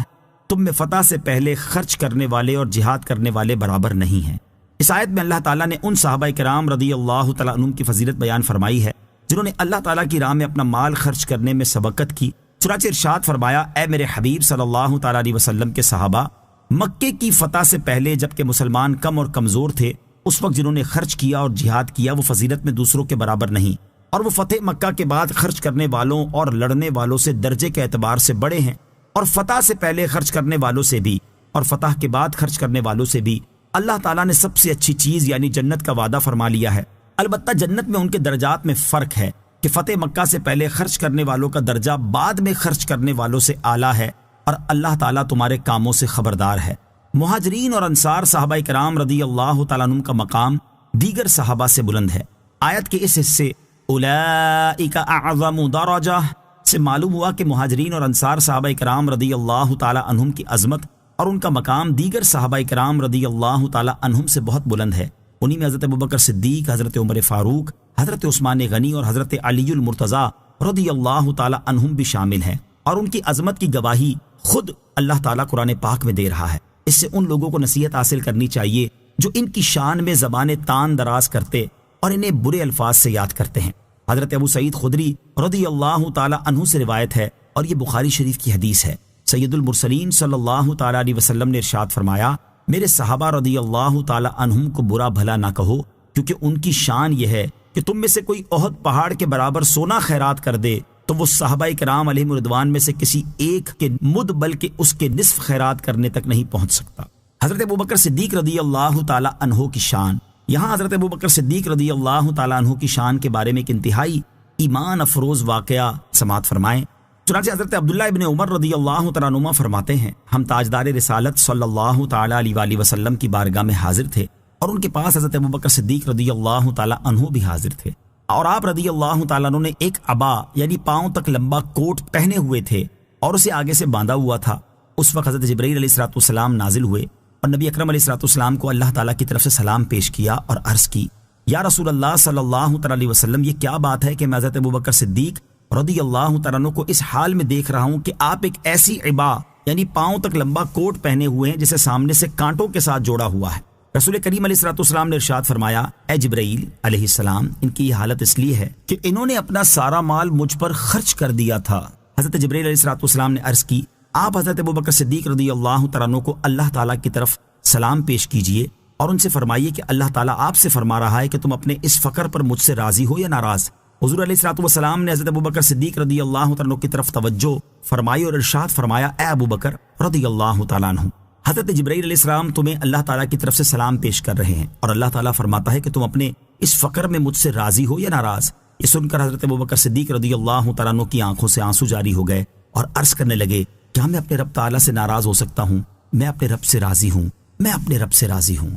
تم میں فتح سے پہلے خرچ کرنے والے اور جہاد کرنے والے برابر نہیں ہیں۔ اس آیت میں اللہ تعالیٰ نے ان صحابہ کرام رضی اللہ تعالیٰ عنہم کی فضیلت بیان فرمائی ہے جنہوں نے اللہ تعالیٰ کی راہ میں اپنا مال خرچ کرنے میں سبقت کی۔ چنانچہ ارشاد فرمایا، اے میرے حبیب صلی اللہ تعالیٰ علیہ وسلم کے صحابہ، مکے کی فتح سے پہلے جبکہ مسلمان کم اور کمزور تھے، اس وقت جنہوں نے خرچ کیا اور جہاد کیا وہ فضیلت میں دوسروں کے برابر نہیں، اور وہ فتح مکہ کے بعد خرچ کرنے والوں اور لڑنے والوں سے درجے کے اعتبار سے بڑے ہیں، اور فتح سے پہلے خرچ کرنے والوں سے بھی اور فتح کے بعد خرچ کرنے والوں سے بھی اللہ تعالیٰ نے سب سے اچھی چیز یعنی جنت کا وعدہ فرما لیا ہے۔ البتہ جنت میں ان کے درجات میں فرق ہے کہ فتح مکہ سے پہلے خرچ کرنے والوں کا درجہ بعد میں خرچ کرنے والوں سے اعلیٰ ہے، اور اللہ تعالیٰ تمہارے کاموں سے خبردار ہے۔ مہاجرین اور انصار صحابہ کرام رضی اللہ تعالیٰ عنہم کا مقام دیگر صحابہ سے بلند ہے۔ آیت کے اس حصے اولئک اعظم درجہ سے معلوم ہوا کہ مہاجرین اور انصار صحابہ کرام رضی اللہ تعالیٰ عنہم کی عظمت اور ان کا مقام دیگر صحابہ کرام رضی اللہ تعالیٰ عنہم سے بہت بلند ہے۔ انہی میں حضرت ابوبکر صدیق، حضرت عمر فاروق، حضرت عثمان غنی اور حضرت علی المرتضیٰ رضی اللہ تعالیٰ عنہم بھی شامل ہیں، اور ان کی عظمت کی گواہی خود اللہ تعالیٰ قرآن پاک میں دے رہا ہے۔ اس سے ان لوگوں کو نصیحت حاصل کرنی چاہیے جو ان کی شان میں زبان تان دراز کرتے اور انہیں برے الفاظ سے یاد کرتے ہیں۔ حضرت ابو سعید خدری رضی اللہ تعالیٰ عنہ سے روایت ہے، اور یہ بخاری شریف کی حدیث ہے، سید المرسلین صلی اللہ تعالیٰ علیہ وسلم نے ارشاد فرمایا، میرے صحابہ رضی اللہ تعالیٰ عنہم کو برا بھلا نہ کہو، کیونکہ ان کی شان یہ ہے کہ تم میں سے کوئی احد پہاڑ کے برابر سونا خیرات کر دے تو وہ صحابہ کرام علیہم رضوان میں سے کسی ایک کے مد بلکہ اس کے نصف خیرات کرنے تک نہیں پہنچ سکتا۔ حضرت ابوبکر صدیق رضی اللہ تعالیٰ عنہ کی شان، یہاں حضرت ابوبکر صدیق رضی اللہ تعالیٰ عنہ کی شان کے بارے میں ایک انتہائی ایمان افروز واقعہ سماعت فرمائیں۔ چنانچہ حضرت عبداللہ ابن عمر رضی اللہ تعالیٰ عنہما فرماتے ہیں، ہم تاجدار رسالت صلی اللہ تعالیٰ علیہ وآلہ وسلم کی بارگاہ میں حاضر تھے، اور ان کے پاس حضرت ابوبکر صدیق رضی اللہ تعالیٰ عنہ بھی حاضر تھے، اور آپ رضی اللہ تعالیٰ عنہ نے ایک عبا یعنی پاؤں تک لمبا کوٹ پہنے ہوئے تھے اور اسے آگے سے باندھا ہوا تھا۔ اس وقت حضرت جبرائیل علیہ الصلوۃ والسلام نازل ہوئے اور نبی اکرم علیہ الصلوۃ والسلام کو اللہ تعالیٰ کی طرف سے سلام پیش کیا اور عرض کی، یا رسول اللہ صلی اللہ تعالیٰ علیہ وسلم، یہ کیا بات ہے کہ میں حضرت ابوبکر صدیق رضی اللہ تعالیٰ عنہ کو اس حال میں دیکھ رہا ہوں کہ آپ ایک ایسی عبا یعنی پاؤں تک لمبا کوٹ پہنے ہوئے ہیں جسے سامنے سے کانٹوں کے ساتھ جوڑا ہوا ہے۔ رسول کریم علیہ الصلوۃ والسلام نے ارشاد فرمایا، اے جبرائیل علیہ السلام، ان کی یہ حالت اس لیے ہے کہ انہوں نے اپنا سارا مال مجھ پر خرچ کر دیا تھا۔ حضرت جبرائیل علیہ الصلوۃ والسلام نے عرض کی، آپ حضرت ابوبکر صدیق رضی اللہ تعالیٰ عنہ کو اللہ تعالیٰ کی طرف سلام پیش کیجئے اور ان سے فرمائیے کہ اللہ تعالیٰ آپ سے فرما رہا ہے کہ تم اپنے اس فقر پر مجھ سے راضی ہو یا ناراض۔ حضور علیہ الصلوۃ والسلام نے حضرت ابوبکر صدیق رضی اللہ تعالیٰ عنہ کی طرف توجہ فرمائی اور ارشاد فرمایا، اے ابوبکر رضی اللہ تعالیٰ عنہ، حضرت جبرائیل علیہ السلام تمہیں اللہ تعالیٰ کی طرف سے سلام پیش کر رہے ہیں اور اللہ تعالیٰ فرماتا ہے کہ تم اپنے اس فقر میں مجھ سے راضی ہو یا ناراض۔ یہ سن کر حضرت ابوبکر صدیق رضی اللہ تعالیٰ عنہ کی آنکھوں سے آنسو جاری ہو گئے اور عرض کرنے لگے کیا میں اپنے رب تعالیٰ سے ناراض ہو سکتا ہوں؟ میں اپنے رب سے راضی ہوں، میں اپنے رب سے راضی ہوں۔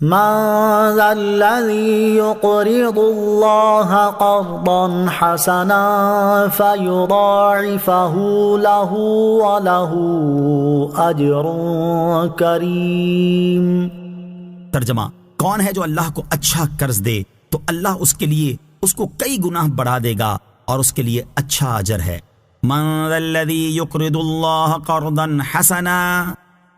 من ذا الذي يقرض الله قرضا حسنا فيضاعفه له وله أجر كريم۔ ترجمہ، کون ہے جو اللہ کو اچھا قرض دے تو اللہ اس کے لیے اس کو کئی گناہ بڑھا دے گا اور اس کے لیے اچھا اجر ہے۔ من ذا الذی یقرض اللہ قرضا حسنا،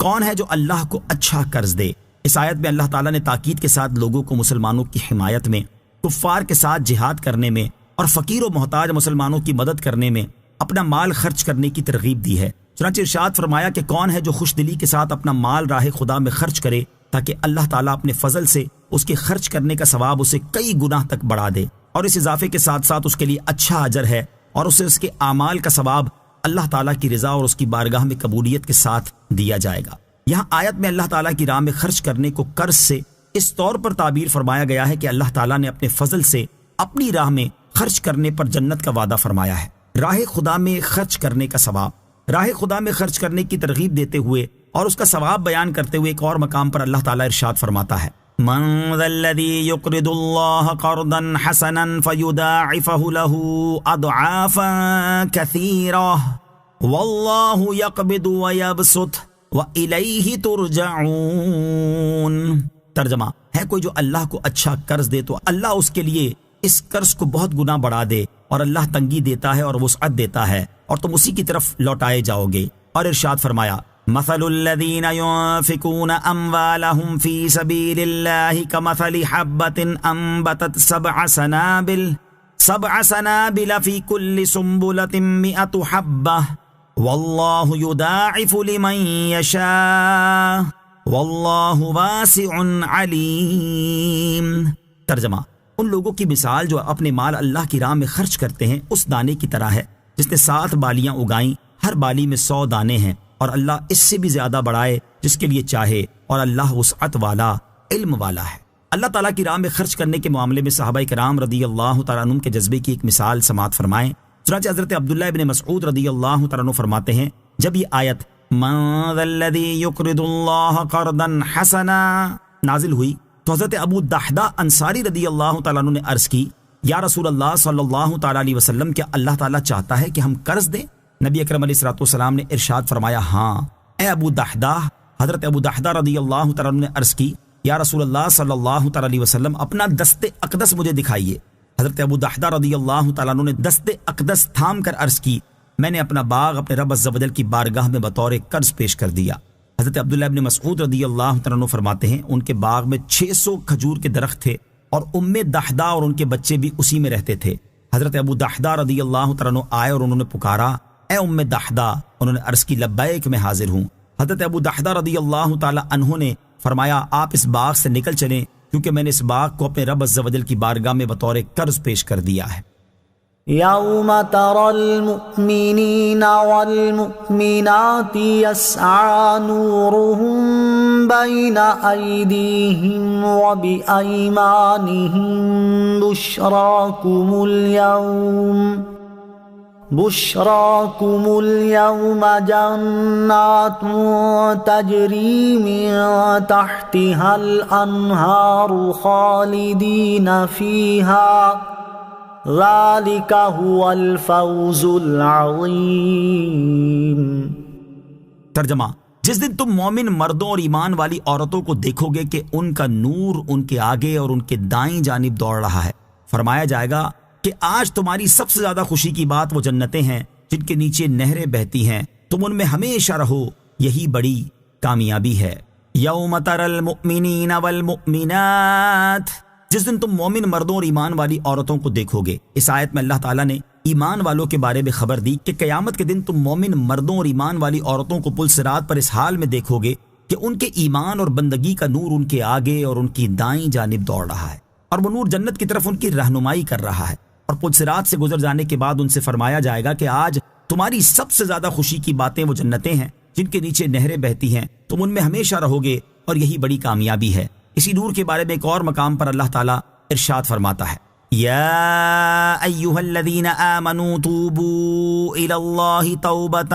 کون ہے جو اللہ کو اچھا قرض دے۔ اس آیت میں اللہ تعالیٰ نے تاکید کے ساتھ لوگوں کو مسلمانوں کی حمایت میں، کفار کے ساتھ جہاد کرنے میں اور فقیر و محتاج مسلمانوں کی مدد کرنے میں اپنا مال خرچ کرنے کی ترغیب دی ہے۔ چنانچہ ارشاد فرمایا کہ کون ہے جو خوش دلی کے ساتھ اپنا مال راہ خدا میں خرچ کرے تاکہ اللہ تعالیٰ اپنے فضل سے اس کے خرچ کرنے کا ثواب اسے کئی گناہ تک بڑھا دے، اور اس اضافے کے ساتھ ساتھ اس کے لیے اچھا اجر ہے اور اسے اس کے اعمال کا ثواب اللہ تعالیٰ کی رضا اور اس کی بارگاہ میں قبولیت کے ساتھ دیا جائے گا۔ یہاں آیت میں اللہ تعالیٰ کی راہ میں خرچ کرنے کو قرض سے اس طور پر تعبیر فرمایا گیا ہے کہ اللہ تعالیٰ نے اپنے فضل سے اپنی راہ میں خرچ کرنے پر جنت کا وعدہ فرمایا ہے۔ راہ خدا میں خرچ کرنے کا ثواب، راہ خدا میں خرچ کرنے کی ترغیب دیتے ہوئے اور اس کا ثواب بیان کرتے ہوئے ایک اور مقام پر اللہ تعالیٰ ارشاد فرماتا ہے، من ذا الذی یقرض اللہ قرضا حسنا فیضاعفہ لہ اضعافا کثیرہ واللہ یقبض ویبسط وَإِلَيْهِ تُرْجَعُونَ۔ ترجمہ ہے، کوئی جو اللہ کو اچھا قرض دے تو اللہ اس کے لیے اس قرض کو بہت گنا بڑھا دے، اور اللہ تنگی دیتا ہے اور وسعت دیتا ہے اور تم اسی کی طرف لوٹائے جاؤ گے۔ اور ارشاد فرمایا، مثل الذین ينفقون اموالهم فی سبیل اللہ کمثل حبة انبتت سبع سنابل فی کل سنبلة 100 حبة واللہ یضاعف لمن یشاء واللہ واسع علیم۔ ترجمہ، ان لوگوں کی مثال جو اپنے مال اللہ کی راہ میں خرچ کرتے ہیں اس دانے کی طرح ہے جس نے 7 بالیاں اگائیں، ہر بالی میں 100 دانے ہیں، اور اللہ اس سے بھی زیادہ بڑھائے جس کے لیے چاہے، اور اللہ وسعت والا، علم والا ہے۔ اللہ تعالیٰ کی راہ میں خرچ کرنے کے معاملے میں صحابہ کرام رضی اللہ تعالیٰ عنہم کے جذبے کی ایک مثال سماعت فرمائیں۔ چنانچہ حضرت عبداللہ ابن مسعود رضی اللہ تعالیٰ عنہ فرماتے ہیں، جب یہ آیت من ذا الذی یقرض اللہ قرضا حسنا نازل ہوئی تو حضرت ابو دحدہ انصاری رضی اللہ تعالیٰ عنہ نے عرض کی، یا رسول اللہ صلی اللہ تعالیٰ علیہ وسلم، کیا اللہ تعالیٰ چاہتا ہے کہ ہم قرض دیں؟ نبی اکرم علیہ الصلوۃ والسلام نے ارشاد فرمایا، ہاں اے ابو دحدہ۔ حضرت ابو دحدہ رضی اللہ تعالیٰ عنہ نے عرض کی، یا رسول اللہ صلی اللہ تعالیٰ علیہ وسلم، اپنا دست اقدس مجھے دکھائیے۔ حضرت ابو دحدہ رضی اللہ تعالیٰ عنہ نے دست اقدس تھام کر عرض کی، میں نے اپنا باغ اپنے رب عز و جل کی بارگاہ میں بطور قرض پیش کر دیا۔ حضرت عبداللہ ابن مسعود رضی اللہ تعالیٰ عنہ فرماتے ہیں، ان کے باغ میں 600 کھجور کے درخت تھے اور دحدہ اور ان کے بچے بھی اسی میں رہتے تھے۔ حضرت ابو دحدہ رضی اللہ تعالیٰ عنہ آئے اور انہوں نے پکارا، اے دحدہ۔ انہوں نے عرض کی، لبیک، میں حاضر ہوں۔ حضرت ابو دحدہ رضی اللہ تعالیٰ عنہ نے فرمایا، آپ اس باغ سے نکل چلیں کیونکہ میں نے اس باغ کو اپنے رب عز و جل کی بارگاہ میں بطور قرض پیش کر دیا ہے۔ یوم تری المؤمنین والمؤمنات یسعی نورهم بین ایدیہم وبایمانہم بشراکم اليوم جنات تجری من تحتها الانہار خالدین فیہا ذالک هو الفوز العظیم۔ ترجمہ، جس دن تم مومن مردوں اور ایمان والی عورتوں کو دیکھو گے کہ ان کا نور ان کے آگے اور ان کے دائیں جانب دوڑ رہا ہے، فرمایا جائے گا کہ آج تمہاری سب سے زیادہ خوشی کی بات وہ جنتیں ہیں جن کے نیچے نہریں بہتی ہیں، تم ان میں ہمیشہ رہو، یہی بڑی کامیابی ہے۔ یوم تری المؤمنین والمؤمنات، جس دن تم مومن مردوں اور ایمان والی عورتوں کو دیکھو گے۔ اس آیت میں اللہ تعالیٰ نے ایمان والوں کے بارے میں خبر دی کہ قیامت کے دن تم مومن مردوں اور ایمان والی عورتوں کو پل صراط پر اس حال میں دیکھو گے کہ ان کے ایمان اور بندگی کا نور ان کے آگے اور ان کی دائیں جانب دوڑ رہا ہے، اور وہ نور جنت کی طرف ان کی رہنمائی کر رہا ہے۔ اور پل صراط سے گزر جانے کے بعد ان سے فرمایا جائے گا کہ آج تمہاری سب سے زیادہ خوشی کی باتیں وہ جنتیں ہیں جن کے نیچے نہریں بہتی ہیں، تم ان میں ہمیشہ رہو گے اور یہی بڑی کامیابی ہے۔ اسی نور کے بارے میں ایک اور مقام پر اللہ تعالیٰ ارشاد فرماتا ہے، یا ایھا الذین آمنوا توبوا الی اللہ توبۃ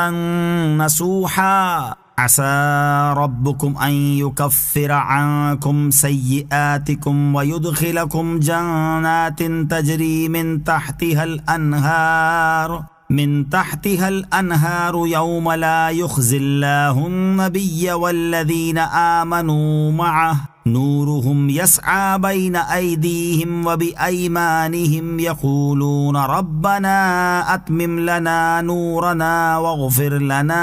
نصوحا عسى ربكم أن يكفر عنكم سيئاتكم ويدخلكم جنات تجري من تحتها الأنهار يوم لا يخزي الله النبي والذين آمنوا معه نورهم يسعى بين أيديهم وبأيمانهم يقولون ربنا أتمم لنا نورنا واغفر لنا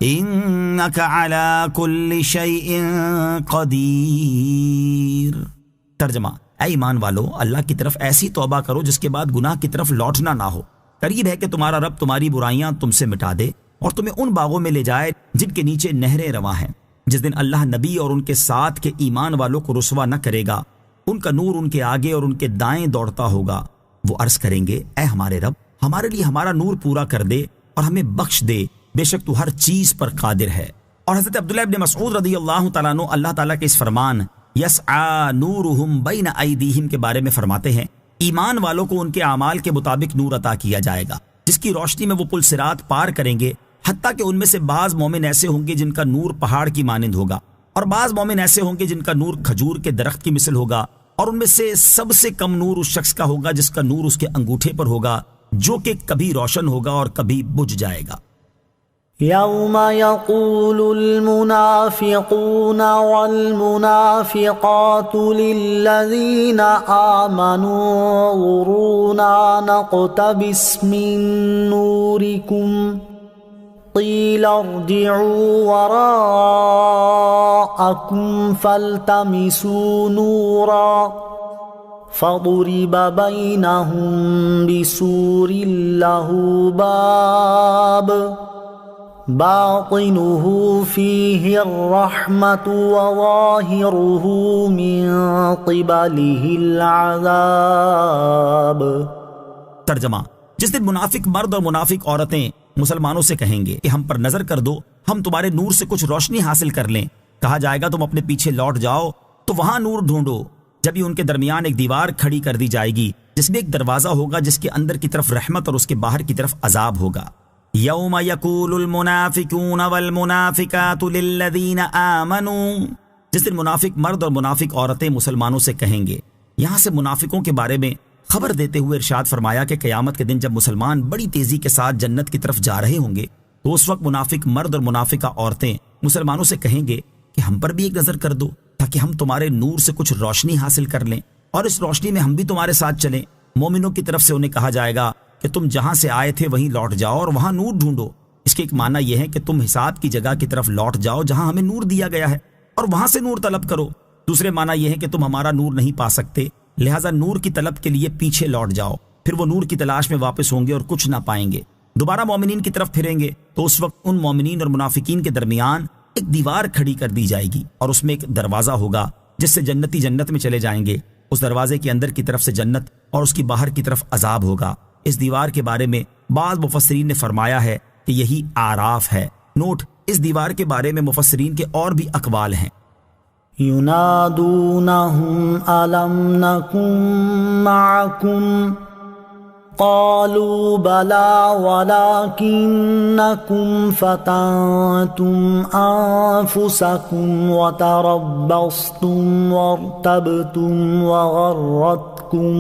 انک علی کل شیء قدیر۔ ترجمہ: اے ایمان والو، اللہ کی طرف ایسی توبہ کرو جس کے بعد گناہ کی طرف لوٹنا نہ ہو۔ قریب ہے کہ تمہارا رب تمہاری برائیاں تم سے مٹا دے اور تمہیں ان باغوں میں لے جائے جن کے نیچے نہریں رواں ہیں۔ جس دن اللہ نبی اور ان کے ساتھ کے ایمان والوں کو رسوا نہ کرے گا، ان کا نور ان کے آگے اور ان کے دائیں دوڑتا ہوگا۔ وہ عرض کریں گے، اے ہمارے رب، ہمارے لیے ہمارا نور پورا کر دے اور ہمیں بخش دے، بے شک تو ہر چیز پر قادر ہے۔ اور حضرت عبداللہ ابن مسعود رضی اللہ تعالیٰ عنہ اللہ تعالیٰ کے اس فرمان یسعی نورہم بین ایدیہم کے بارے میں فرماتے ہیں، ایمان والوں کو ان کے اعمال کے مطابق نور عطا کیا جائے گا جس کی روشنی میں وہ پل صراط پار کریں گے، حتیٰ کہ ان میں سے بعض مومن ایسے ہوں گے جن کا نور پہاڑ کی مانند ہوگا، اور بعض مومن ایسے ہوں گے جن کا نور کھجور کے درخت کی مثل ہوگا، اور ان میں سے سب سے کم نور اس شخص کا ہوگا جس کا نور اس کے انگوٹھے پر ہوگا، جو کہ کبھی روشن ہوگا اور کبھی بجھ جائے گا۔ یوم یقول المنافقون والمنافقات للذین آمنوا انظرونا نقتبس من نورکم قیل ارجعوا وراءکم فالتمسوا نورا فضرب بینہم بسور لہ باب باطنه فيه الرحمة وظاهره من قبله العذاب۔ ترجمہ: جس دن منافق مرد اور منافق عورتیں مسلمانوں سے کہیں گے کہ ہم پر نظر کر دو، ہم تمہارے نور سے کچھ روشنی حاصل کر لیں، کہا جائے گا تم اپنے پیچھے لوٹ جاؤ تو وہاں نور ڈھونڈو۔ جب ہی ان کے درمیان ایک دیوار کھڑی کر دی جائے گی جس میں ایک دروازہ ہوگا جس کے اندر کی طرف رحمت اور اس کے باہر کی طرف عذاب ہوگا۔ یوم یقول المنافقون والمنافقات للذین آمنوا، جس دن منافق مرد اور منافق عورتیں مسلمانوں سے کہیں گے۔ یہاں سے منافقوں کے بارے میں خبر دیتے ہوئے ارشاد فرمایا کہ قیامت کے دن جب مسلمان بڑی تیزی کے ساتھ جنت کی طرف جا رہے ہوں گے تو اس وقت منافق مرد اور منافقہ عورتیں مسلمانوں سے کہیں گے کہ ہم پر بھی ایک نظر کر دو تاکہ ہم تمہارے نور سے کچھ روشنی حاصل کر لیں اور اس روشنی میں ہم بھی تمہارے ساتھ چلیں۔ مومنوں کی طرف سے انہیں کہا جائے گا کہ تم جہاں سے آئے تھے وہیں لوٹ جاؤ اور وہاں نور ڈھونڈو۔ اس کے ایک معنی یہ ہے کہ تم حساب کی جگہ کی طرف لوٹ جاؤ جہاں ہمیں نور دیا گیا ہے اور وہاں سے نور طلب کرو۔ دوسرے معنی یہ ہے کہ تم ہمارا نور نہیں پا سکتے، لہٰذا نور کی طلب کے لیے پیچھے لوٹ جاؤ۔ پھر وہ نور کی تلاش میں واپس ہوں گے اور کچھ نہ پائیں گے، دوبارہ مومنین کی طرف پھریں گے تو اس وقت ان مومنین اور منافقین کے درمیان ایک دیوار کھڑی کر دی جائے گی اور اس میں ایک دروازہ ہوگا جس سے جنتی جنت میں چلے جائیں گے۔ اس دروازے کے اندر کی طرف سے جنت اور اس کی باہر کی طرف عذاب ہوگا۔ اس دیوار کے بارے میں بعض مفسرین نے فرمایا ہے کہ یہی اعراف ہے۔ نوٹ: اس دیوار کے بارے میں مفسرین کے اور بھی اقوال ہیں۔ ینادونہم الم نکن معکم قالوا بلا ولکنکم فتنتم انفسکم وتربصتم وارتبتم وغرتكم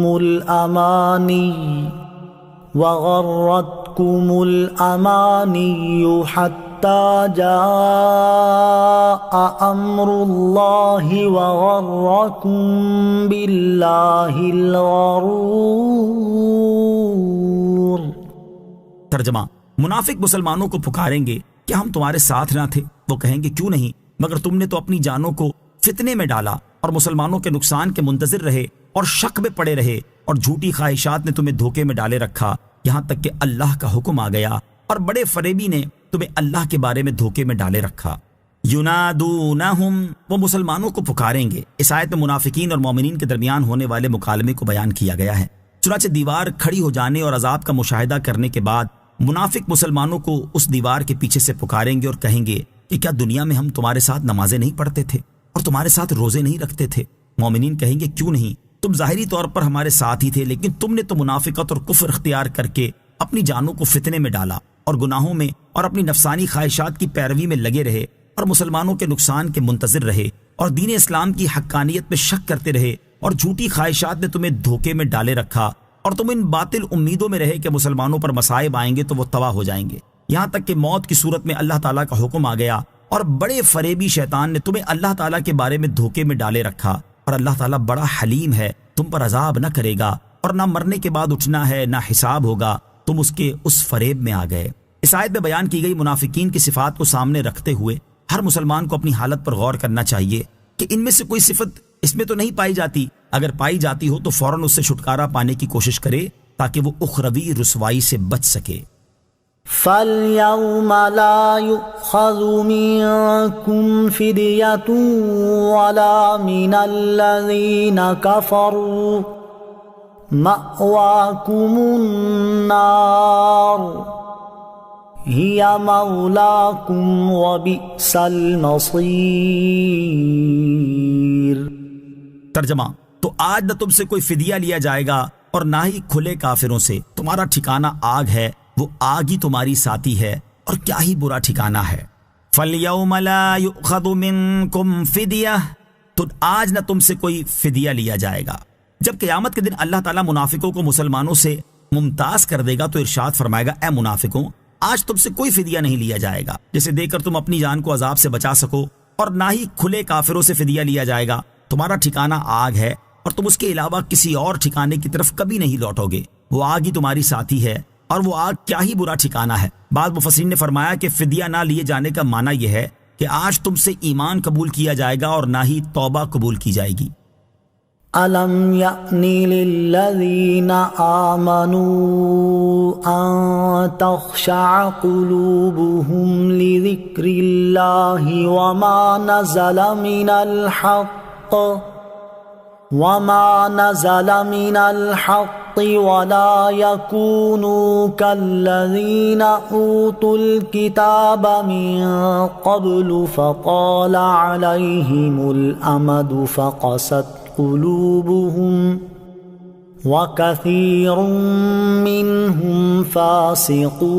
الأماني حتى جاء أمر الله وغركم بالله الغرور۔ ترجمہ: منافق مسلمانوں کو پکاریں گے کہ ہم تمہارے ساتھ نہ تھے؟ وہ کہیں گے کیوں نہیں، مگر تم نے تو اپنی جانوں کو فتنے میں ڈالا اور مسلمانوں کے نقصان کے منتظر رہے اور شک میں پڑے رہے، اور جھوٹی خواہشات نے تمہیں دھوکے میں ڈالے رکھا یہاں تک کہ اللہ کا حکم آ گیا، اور بڑے فریبی نے تمہیں اللہ کے بارے میں دھوکے میں ڈالے رکھا۔ ینادونہم، وہ مسلمانوں کو پکاریں گے۔ اس آیت میں منافقین اور مومنین کے درمیان ہونے والے مکالمے کو بیان کیا گیا ہے۔ چنانچہ دیوار کھڑی ہو جانے اور عذاب کا مشاہدہ کرنے کے بعد منافق مسلمانوں کو اس دیوار کے پیچھے سے پکاریں گے اور کہیں گے کہ کیا دنیا میں ہم تمہارے ساتھ نمازیں نہیں پڑھتے تھے اور تمہارے ساتھ روزے نہیں رکھتے تھے؟ مومنین کہیں گے کیوں نہیں، تم ظاہری طور پر ہمارے ساتھ ہی تھے، لیکن تم نے تو منافقت اور کفر اختیار کر کے اپنی جانوں کو فتنے میں ڈالا اور گناہوں میں اور اپنی نفسانی خواہشات کی پیروی میں لگے رہے اور مسلمانوں کے نقصان کے منتظر رہے اور دین اسلام کی حقانیت میں شک کرتے رہے اور جھوٹی خواہشات نے تمہیں دھوکے میں ڈالے رکھا اور تم ان باطل امیدوں میں رہے کہ مسلمانوں پر مصائب آئیں گے تو وہ تباہ ہو جائیں گے، یہاں تک کہ موت کی صورت میں اللہ تعالیٰ کا حکم آ گیا اور بڑے فریبی شیطان نے تمہیں اللہ تعالیٰ کے بارے میں دھوکے میں ڈالے رکھا، اور اللہ تعالیٰ بڑا حلیم ہے، تم پر عذاب نہ کرے گا اور نہ مرنے کے بعد اٹھنا ہے نہ حساب ہوگا، تم اس فریب میں آ گئے۔ اس آیت میں بیان کی گئی منافقین کی صفات کو سامنے رکھتے ہوئے ہر مسلمان کو اپنی حالت پر غور کرنا چاہیے کہ ان میں سے کوئی صفت اس میں تو نہیں پائی جاتی، اگر پائی جاتی ہو تو فوراً اس سے چھٹکارا پانے کی کوشش کرے تاکہ وہ اخروی رسوائی سے بچ سکے۔ فَالْيَوْمَ لَا يُؤْخَذُ مِنكُمْ فِدْيَةٌ وَلَا مِنَ الَّذِينَ كَفَرُوا مَأْوَاكُمُ النَّارُ هِيَ مَوْلَاكُمْ وَبِئْسَ الْمَصِيرُ۔ ترجمہ، تو آج نہ تم سے کوئی فدیہ لیا جائے گا اور نہ ہی کھلے کافروں سے، تمہارا ٹھکانہ آگ ہے، وہ آگ ہی تمہاری ساتھی ہے، اور کیا ہی برا ٹھکانہ ہے۔ فَالْيَوْمَ لَا يُؤْخَذُ مِنكُمْ فِدْيَةٌ، تو آج نہ تم سے کوئی فدیہ لیا جائے گا۔ جب قیامت کے دن اللہ تعالیٰ منافقوں کو مسلمانوں سے ممتاز کر دے گا تو ارشاد فرمائے گا، اے منافقوں، آج تم سے کوئی فدیہ نہیں لیا جائے گا جسے دے کر تم اپنی جان کو عذاب سے بچا سکو، اور نہ ہی کھلے کافروں سے فدیہ لیا جائے گا، تمہارا ٹھکانہ آگ ہے اور تم اس کے علاوہ کسی اور ٹھکانے کی طرف کبھی نہیں لوٹو گے، وہ آگ ہی تمہاری ساتھی ہے، اور وہ آگ کیا ہی برا ٹھکانہ ہے۔ بعض مفسرین نے فرمایا کہ فدیہ نہ لیے جانے کا معنی یہ ہے کہ آج تم سے ایمان قبول کیا جائے گا اور نہ ہی توبہ قبول کی جائے گی۔ أَلَمْ يَأْنِ لِلَّذِينَ آمَنُوا أَن تَخْشَعَ قُلُوبُهُمْ لِذِكْرِ اللَّهِ وَمَا نَزَلَ مِنَ الْحَقِّ وَلَا يَكُونُوا كَالَّذِينَ أُوتُوا الْكِتَابَ مِن قَبْلُ فَطَالَ عَلَيْهِمُ الْأَمَدُ فَقَسَتْ قلوبهم وَكَثِيرٌ مِّنْهُمْ فَاسِقُونَ۔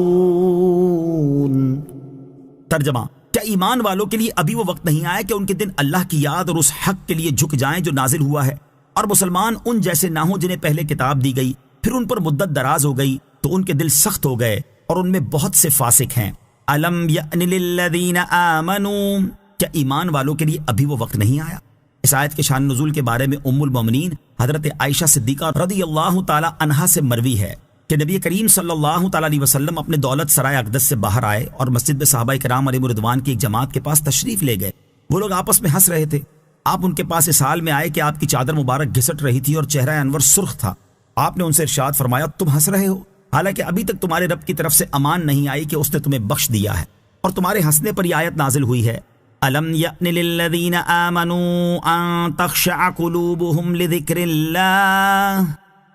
ترجمہ، کیا ایمان والوں کے لیے ابھی وہ وقت نہیں آیا کہ ان کے دن اللہ کی یاد اور اس حق کے لیے جھک جائیں جو نازل ہوا ہے، اور مسلمان ان جیسے نہ ہوں جنہیں پہلے کتاب دی گئی، پھر ان پر مدت دراز ہو گئی تو ان کے دل سخت ہو گئے اور ان میں بہت سے فاسق ہیں۔ أَلَمْ يَأْنِ لِلَّذِينَ آمَنُوا، کیا ایمان والوں کے لیے ابھی وہ وقت نہیں آیا؟ اس آیت کے شان نزول کے بارے میں ام المومنین حضرت عائشہ صدیقہ رضی اللہ تعالی عنہا سے مروی ہے کہ نبی کریم صلی اللہ تعالی علیہ وسلم اپنے دولت سرائے اقدس سے باہر آئے اور مسجد میں صحابہ کرام علیہم رضوان کی ایک جماعت کے پاس تشریف لے گئے۔ وہ لوگ آپس میں ہنس رہے تھے۔ آپ ان کے پاس اس حال میں آئے کہ آپ کی چادر مبارک گھسٹ رہی تھی اور چہرہ انور سرخ تھا۔ آپ نے ان سے ارشاد فرمایا، تم ہنس رہے ہو حالانکہ ابھی تک تمہارے رب کی طرف سے امان نہیں آئی کہ اس نے تمہیں بخش دیا ہے، اور تمہارے ہنسنے پر یہ آیت نازل ہوئی ہے، أَلَمْ يَأْنِ لِلَّذِينَ آمَنُوا أَن تَخْشَعَ قُلُوبُهُمْ لِذِكْرِ اللَّهِ۔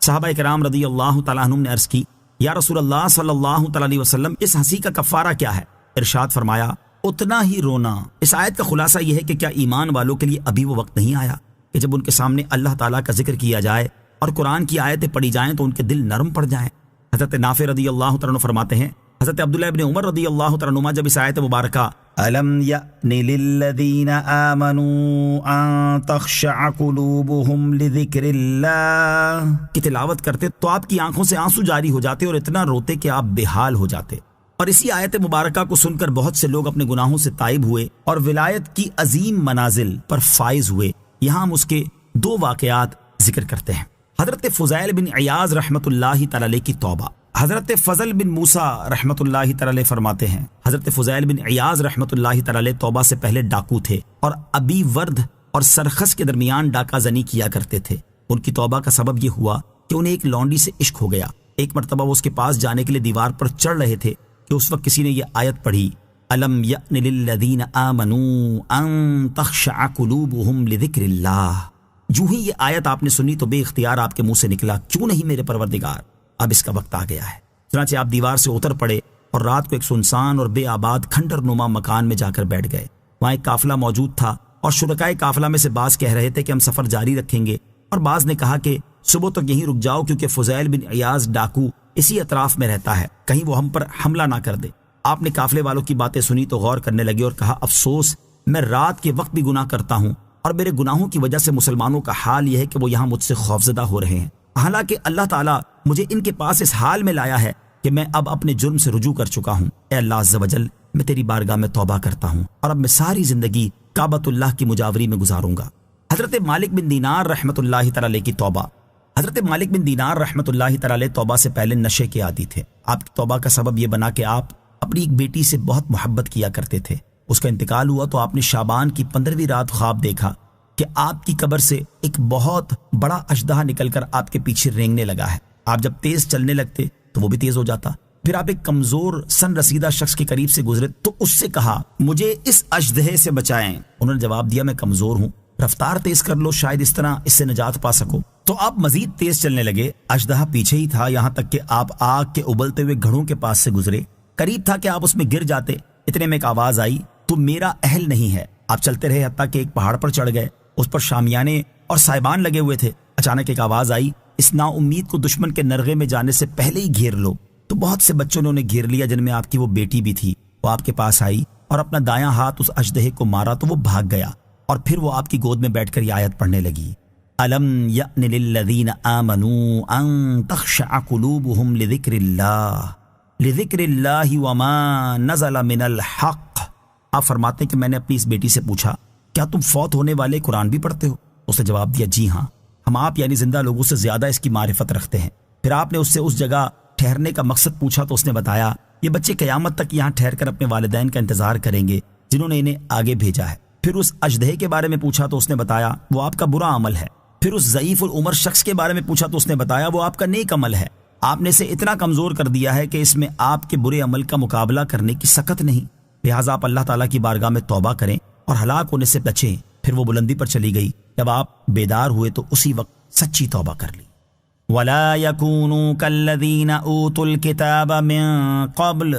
صحابہ کرام رضی اللہ تعالیٰ عنہم نے عرض کی، یا رسول اللہ صلی اللہ تعالیٰ علیہ وسلم، اس ہنسی کا کفارہ کیا ہے؟ ارشاد فرمایا، اتنا ہی رونا۔ اس آیت کا خلاصہ یہ ہے کہ کیا ایمان والوں کے لیے ابھی وہ وقت نہیں آیا کہ جب ان کے سامنے اللہ تعالیٰ کا ذکر کیا جائے اور قرآن کی آیتیں پڑھی جائیں تو ان کے دل نرم پڑ جائیں؟ حضرت نافع رضی اللہ تعالیٰ عنہ فرماتے ہیں، حضرت عبداللہ ابن عمر رضی اللہ تعالیٰ عنہ جب اس آیت مبارکہ أَلَمْ يَأْنِ لِلَّذِينَ آمَنُوا أَن تَخْشَعَ قُلُوبُهُمْ لِذِكْرِ اللَّهِ کی تلاوت کرتے تو آپ کی آنکھوں سے آنسو جاری ہو جاتے اور اتنا روتے کہ آپ بے حال ہو جاتے۔ اور اسی آیت مبارکہ کو سن کر بہت سے لوگ اپنے گناہوں سے تائب ہوئے اور ولایت کی عظیم منازل پر فائز ہوئے۔ یہاں ہم اس کے دو واقعات ذکر کرتے ہیں۔ حضرت فضیل بن عیاض رحمۃ اللہ تعالی علیہ کی توبہ۔ حضرت فضل بن موسیٰ رحمۃ اللہ تعالی علیہ فرماتے ہیں، حضرت فضیل بن عیاض رحمۃ اللہ تعالی علیہ توبہ سے پہلے ڈاکو تھے اور ابی ورد اور سرخس کے درمیان ڈاکہ زنی کیا کرتے تھے۔ ان کی توبہ کا سبب یہ ہوا کہ انہیں ایک لونڈی سے عشق ہو گیا۔ ایک مرتبہ وہ اس کے پاس جانے کے لیے دیوار پر چڑھ رہے تھے کہ اس وقت کسی نے یہ آیت پڑھی، أَلَمْ يَأْنِ لِلَّذِينَ آمَنُوا أَن تَخْشَعَ قُلُوبُهُمْ لِذِكْرِ اللَّهِ۔ جو ہی یہ آیت آپ نے سنی تو بے اختیار آپ کے منہ سے نکلا، کیوں نہیں میرے پروردگار، اب اس کا وقت آ گیا ہے۔ چنانچہ آپ دیوار سے اتر پڑے اور رات کو ایک سنسان اور بے آباد کھنڈر نما مکان میں جا کر بیٹھ گئے۔ وہاں ایک قافلہ موجود تھا اور شرکائے قافلہ میں سے بعض کہہ رہے تھے کہ ہم سفر جاری رکھیں گے، اور بعض نے کہا کہ صبح تک یہیں رک جاؤ کیونکہ فضیل بن عیاض ڈاکو اسی اطراف میں رہتا ہے، کہیں وہ ہم پر حملہ نہ کر دے۔ آپ نے قافلے والوں کی باتیں سنی تو غور کرنے لگے اور کہا افسوس، میں رات کے وقت بھی گناہ کرتا ہوں اور میرے گناہوں کی وجہ سے مسلمانوں کا حال یہ ہے کہ وہ یہاں مجھ سے خوفزدہ ہو رہے ہیں، حالانکہ اللہ تعالیٰ مجھے ان کے پاس اس حال میں لایا ہے کہ میں اب اپنے جرم سے رجوع کر چکا ہوں۔ اے اللہ عز و جل، میں تیری بارگاہ میں توبہ کرتا ہوں اور اب میں ساری زندگی کعبۃ اللہ کی مجاوری میں گزاروں گا۔ حضرت مالک بن دینار رحمۃ اللہ تعالی کی توبہ۔ حضرت مالک بن دینار رحمۃ اللہ تعالی توبہ سے پہلے نشے کے عادی تھے۔ آپ کی توبہ کا سبب یہ بنا کہ آپ اپنی ایک بیٹی سے بہت محبت کیا کرتے تھے۔ اس کا انتقال ہوا تو آپ نے شعبان کی 15ویں رات خواب دیکھا کہ آپ کی قبر سے ایک بہت بڑا اژدہا نکل کر آپ کے پیچھے رینگنے لگا ہے۔ آپ جب تیز چلنے لگتے تو وہ بھی تیز ہو جاتا۔ پھر آپ ایک کمزور سن رسیدہ شخص کے قریب سے گزرے تو اس سے کہا مجھے اس اژدہے سے بچائیں۔ انہوں نے جواب دیا میں کمزور ہوں، رفتار تیز کر لو، شاید اس طرح اس سے نجات پا سکو۔ تو آپ مزید تیز چلنے لگے، اژدہا پیچھے ہی تھا، یہاں تک کہ آپ آگ کے ابلتے ہوئے گھڑوں کے پاس سے گزرے، قریب تھا کہ آپ اس میں گر جاتے۔ اتنے میں ایک آواز آئی تو میرا اہل نہیں ہے۔ آپ چلتے رہے حتیٰ کہ ایک پہاڑ پر چڑھ گئے، اس پر شامیانے اور سائبان لگے ہوئے تھے۔ اچانک ایک آواز آئی اس نا امید کو دشمن کے نرغے میں جانے سے پہلے ہی گھیر لو۔ تو بہت سے بچوں نے انہیں گھیر لیا، جن میں آپ کی وہ بیٹی بھی تھی۔ وہ آپ کے پاس آئی اور اپنا دایاں ہاتھ اس اژدہے کو مارا تو وہ بھاگ گیا، اور پھر وہ آپ کی گود میں بیٹھ کر یہ آیت پڑھنے لگی، أَلَمْ يَأْنِ لِلَّذِينَ آمَنُوا أَن تَخْشَعَ قُلُوبُهُمْ لِذِكْرِ اللَّهِ وَمَا نَزَلَ مِنَ الْحَقِّ۔ آپ فرماتے ہیں کہ میں نے اپنی اس بیٹی سے پوچھا کیا تم فوت ہونے والے قرآن بھی پڑھتے ہو؟ اس نے جواب دیا جی ہاں، ہم آپ یعنی زندہ لوگوں سے زیادہ اس کی معرفت رکھتے ہیں۔ پھر آپ نے اس سے اس جگہ ٹھہرنے کا مقصد پوچھا تو اس نے بتایا یہ بچے قیامت تک یہاں ٹھہر کر اپنے والدین کا انتظار کریں گے جنہوں نے انہیں آگے بھیجا ہے۔ پھر اس اژدہے کے بارے میں پوچھا تو اس نے بتایا وہ آپ کا برا عمل ہے۔ پھر اس ضعیف العمر شخص کے بارے میں پوچھا تو اس نے بتایا وہ آپ کا نیک عمل ہے۔ آپ نے اسے اتنا کمزور کر دیا ہے کہ اس میں آپ کے برے عمل کا مقابلہ کرنے کی سکت نہیں، لہٰذا آپ اللہ تعالیٰ کی بارگاہ میں توبہ کریں اور ہلاک ہونے سے بچیں۔ پھر وہ بلندی پر چلی گئی۔ جب آپ بیدار ہوئے تو اسی وقت سچی توبہ کر لی۔ وَلَا يَكُونُوا كَالَّذِينَ أُوتُوا الْكِتَابَ مِن قَبْلُ،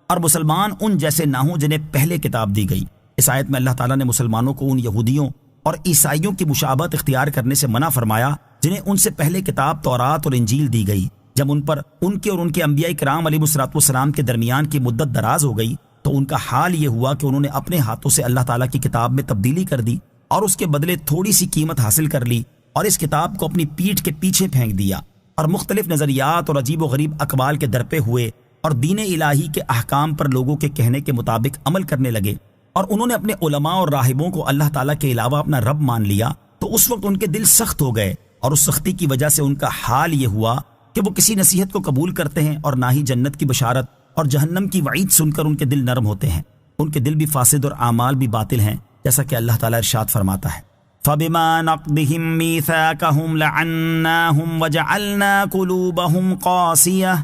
اور مسلمان ان جیسے نہ ہوں جنہیں پہلے کتاب دی گئی۔ اس آیت میں اللہ تعالیٰ نے مسلمانوں کو ان یہودیوں اور عیسائیوں کی مشابہت اختیار کرنے سے منع فرمایا جنہیں ان سے پہلے کتاب تورات اور انجیل دی گئی۔ جب ان پر ان کے اور ان کے انبیاء کرام علیہ السلام کے درمیان کی مدت دراز ہو گئی تو ان کا حال یہ ہوا کہ انہوں نے اپنے ہاتھوں سے اللہ تعالیٰ کی کتاب میں تبدیلی کر دی اور اس کے بدلے تھوڑی سی قیمت حاصل کر لی، اور اس کتاب کو اپنی پیٹھ کے پیچھے پھینک دیا، اور مختلف نظریات اور عجیب و غریب اقوال کے درپے ہوئے اور دین الہی کے احکام پر لوگوں کے کہنے کے مطابق عمل کرنے لگے، اور انہوں نے اپنے علماء اور راہبوں کو اللہ تعالیٰ کے علاوہ اپنا رب مان لیا۔ تو اس وقت ان کے دل سخت ہو گئے، اور اس سختی کی وجہ سے ان کا حال یہ ہوا کہ وہ کسی نصیحت کو قبول کرتے ہیں اور نہ ہی جنت کی بشارت اور جہنم کی وعید سن کر ان کے دل نرم ہوتے ہیں۔ ان کے دل بھی فاسد اور اعمال بھی باطل ہیں، جیسا کہ اللہ تعالیٰ ارشاد فرماتا ہے فَبِمَا نَقْضِهِم مِّيثَاقَهُمْ لَعَنَّاهُمْ وَجَعَلْنَا قُلُوبَهُمْ قَاسِيَةً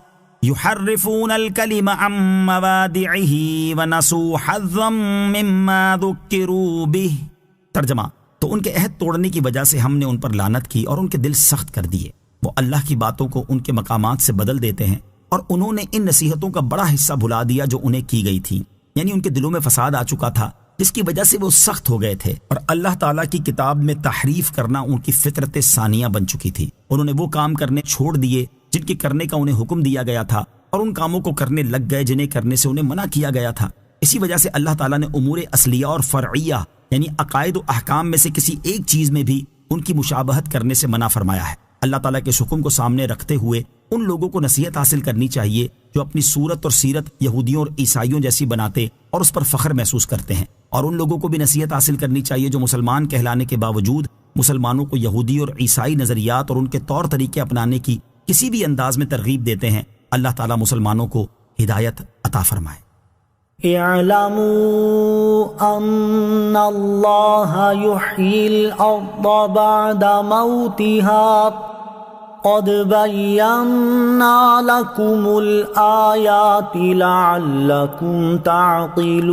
يُحَرِّفُونَ الْكَلِمَ عَن مَّوَاضِعِهِ وَنَسُوا حَظًّا مِّمَّا ذُكِّرُوا بِهِ۔ ترجمہ، تو ان کے عہد توڑنے کی وجہ سے ہم نے ان پر لعنت کی اور ان کے دل سخت کر دیے۔ وہ اللہ کی باتوں کو ان کے مقامات سے بدل دیتے ہیں، اور انہوں نے ان نصیحتوں کا بڑا حصہ بھلا دیا جو انہیں کی گئی تھی، یعنی ان کے دلوں میں فساد آ چکا تھا جس کی وجہ سے وہ سخت ہو گئے تھے، اور اللہ تعالیٰ کی کتاب میں تحریف کرنا ان کی فطرت ثانیہ بن چکی تھی۔ انہوں نے وہ کام کرنے چھوڑ دیے جن کے کرنے کا انہیں حکم دیا گیا تھا، اور ان کاموں کو کرنے لگ گئے جنہیں کرنے سے انہیں منع کیا گیا تھا۔ اسی وجہ سے اللہ تعالیٰ نے امور اصلیہ اور فرعیہ یعنی عقائد و احکام میں سے کسی ایک چیز میں بھی ان کی مشابہت کرنے سے منع فرمایا ہے۔ اللہ تعالیٰ کے حکم کو سامنے رکھتے ہوئے ان لوگوں کو نصیحت حاصل کرنی چاہیے جو اپنی صورت اور سیرت یہودیوں اور عیسائیوں جیسی بناتے اور اس پر فخر محسوس کرتے ہیں، اور ان لوگوں کو بھی نصیحت حاصل کرنی چاہیے جو مسلمان کہلانے کے باوجود مسلمانوں کو یہودی اور عیسائی نظریات اور ان کے طور طریقے اپنانے کی کسی بھی انداز میں ترغیب دیتے ہیں۔ اللہ تعالیٰ مسلمانوں کو ہدایت عطا فرمائے۔ اعلموا ان اللہ یحیی الارض بعد موتها قد بینا لکم الآیات لعلکم تعقلون۔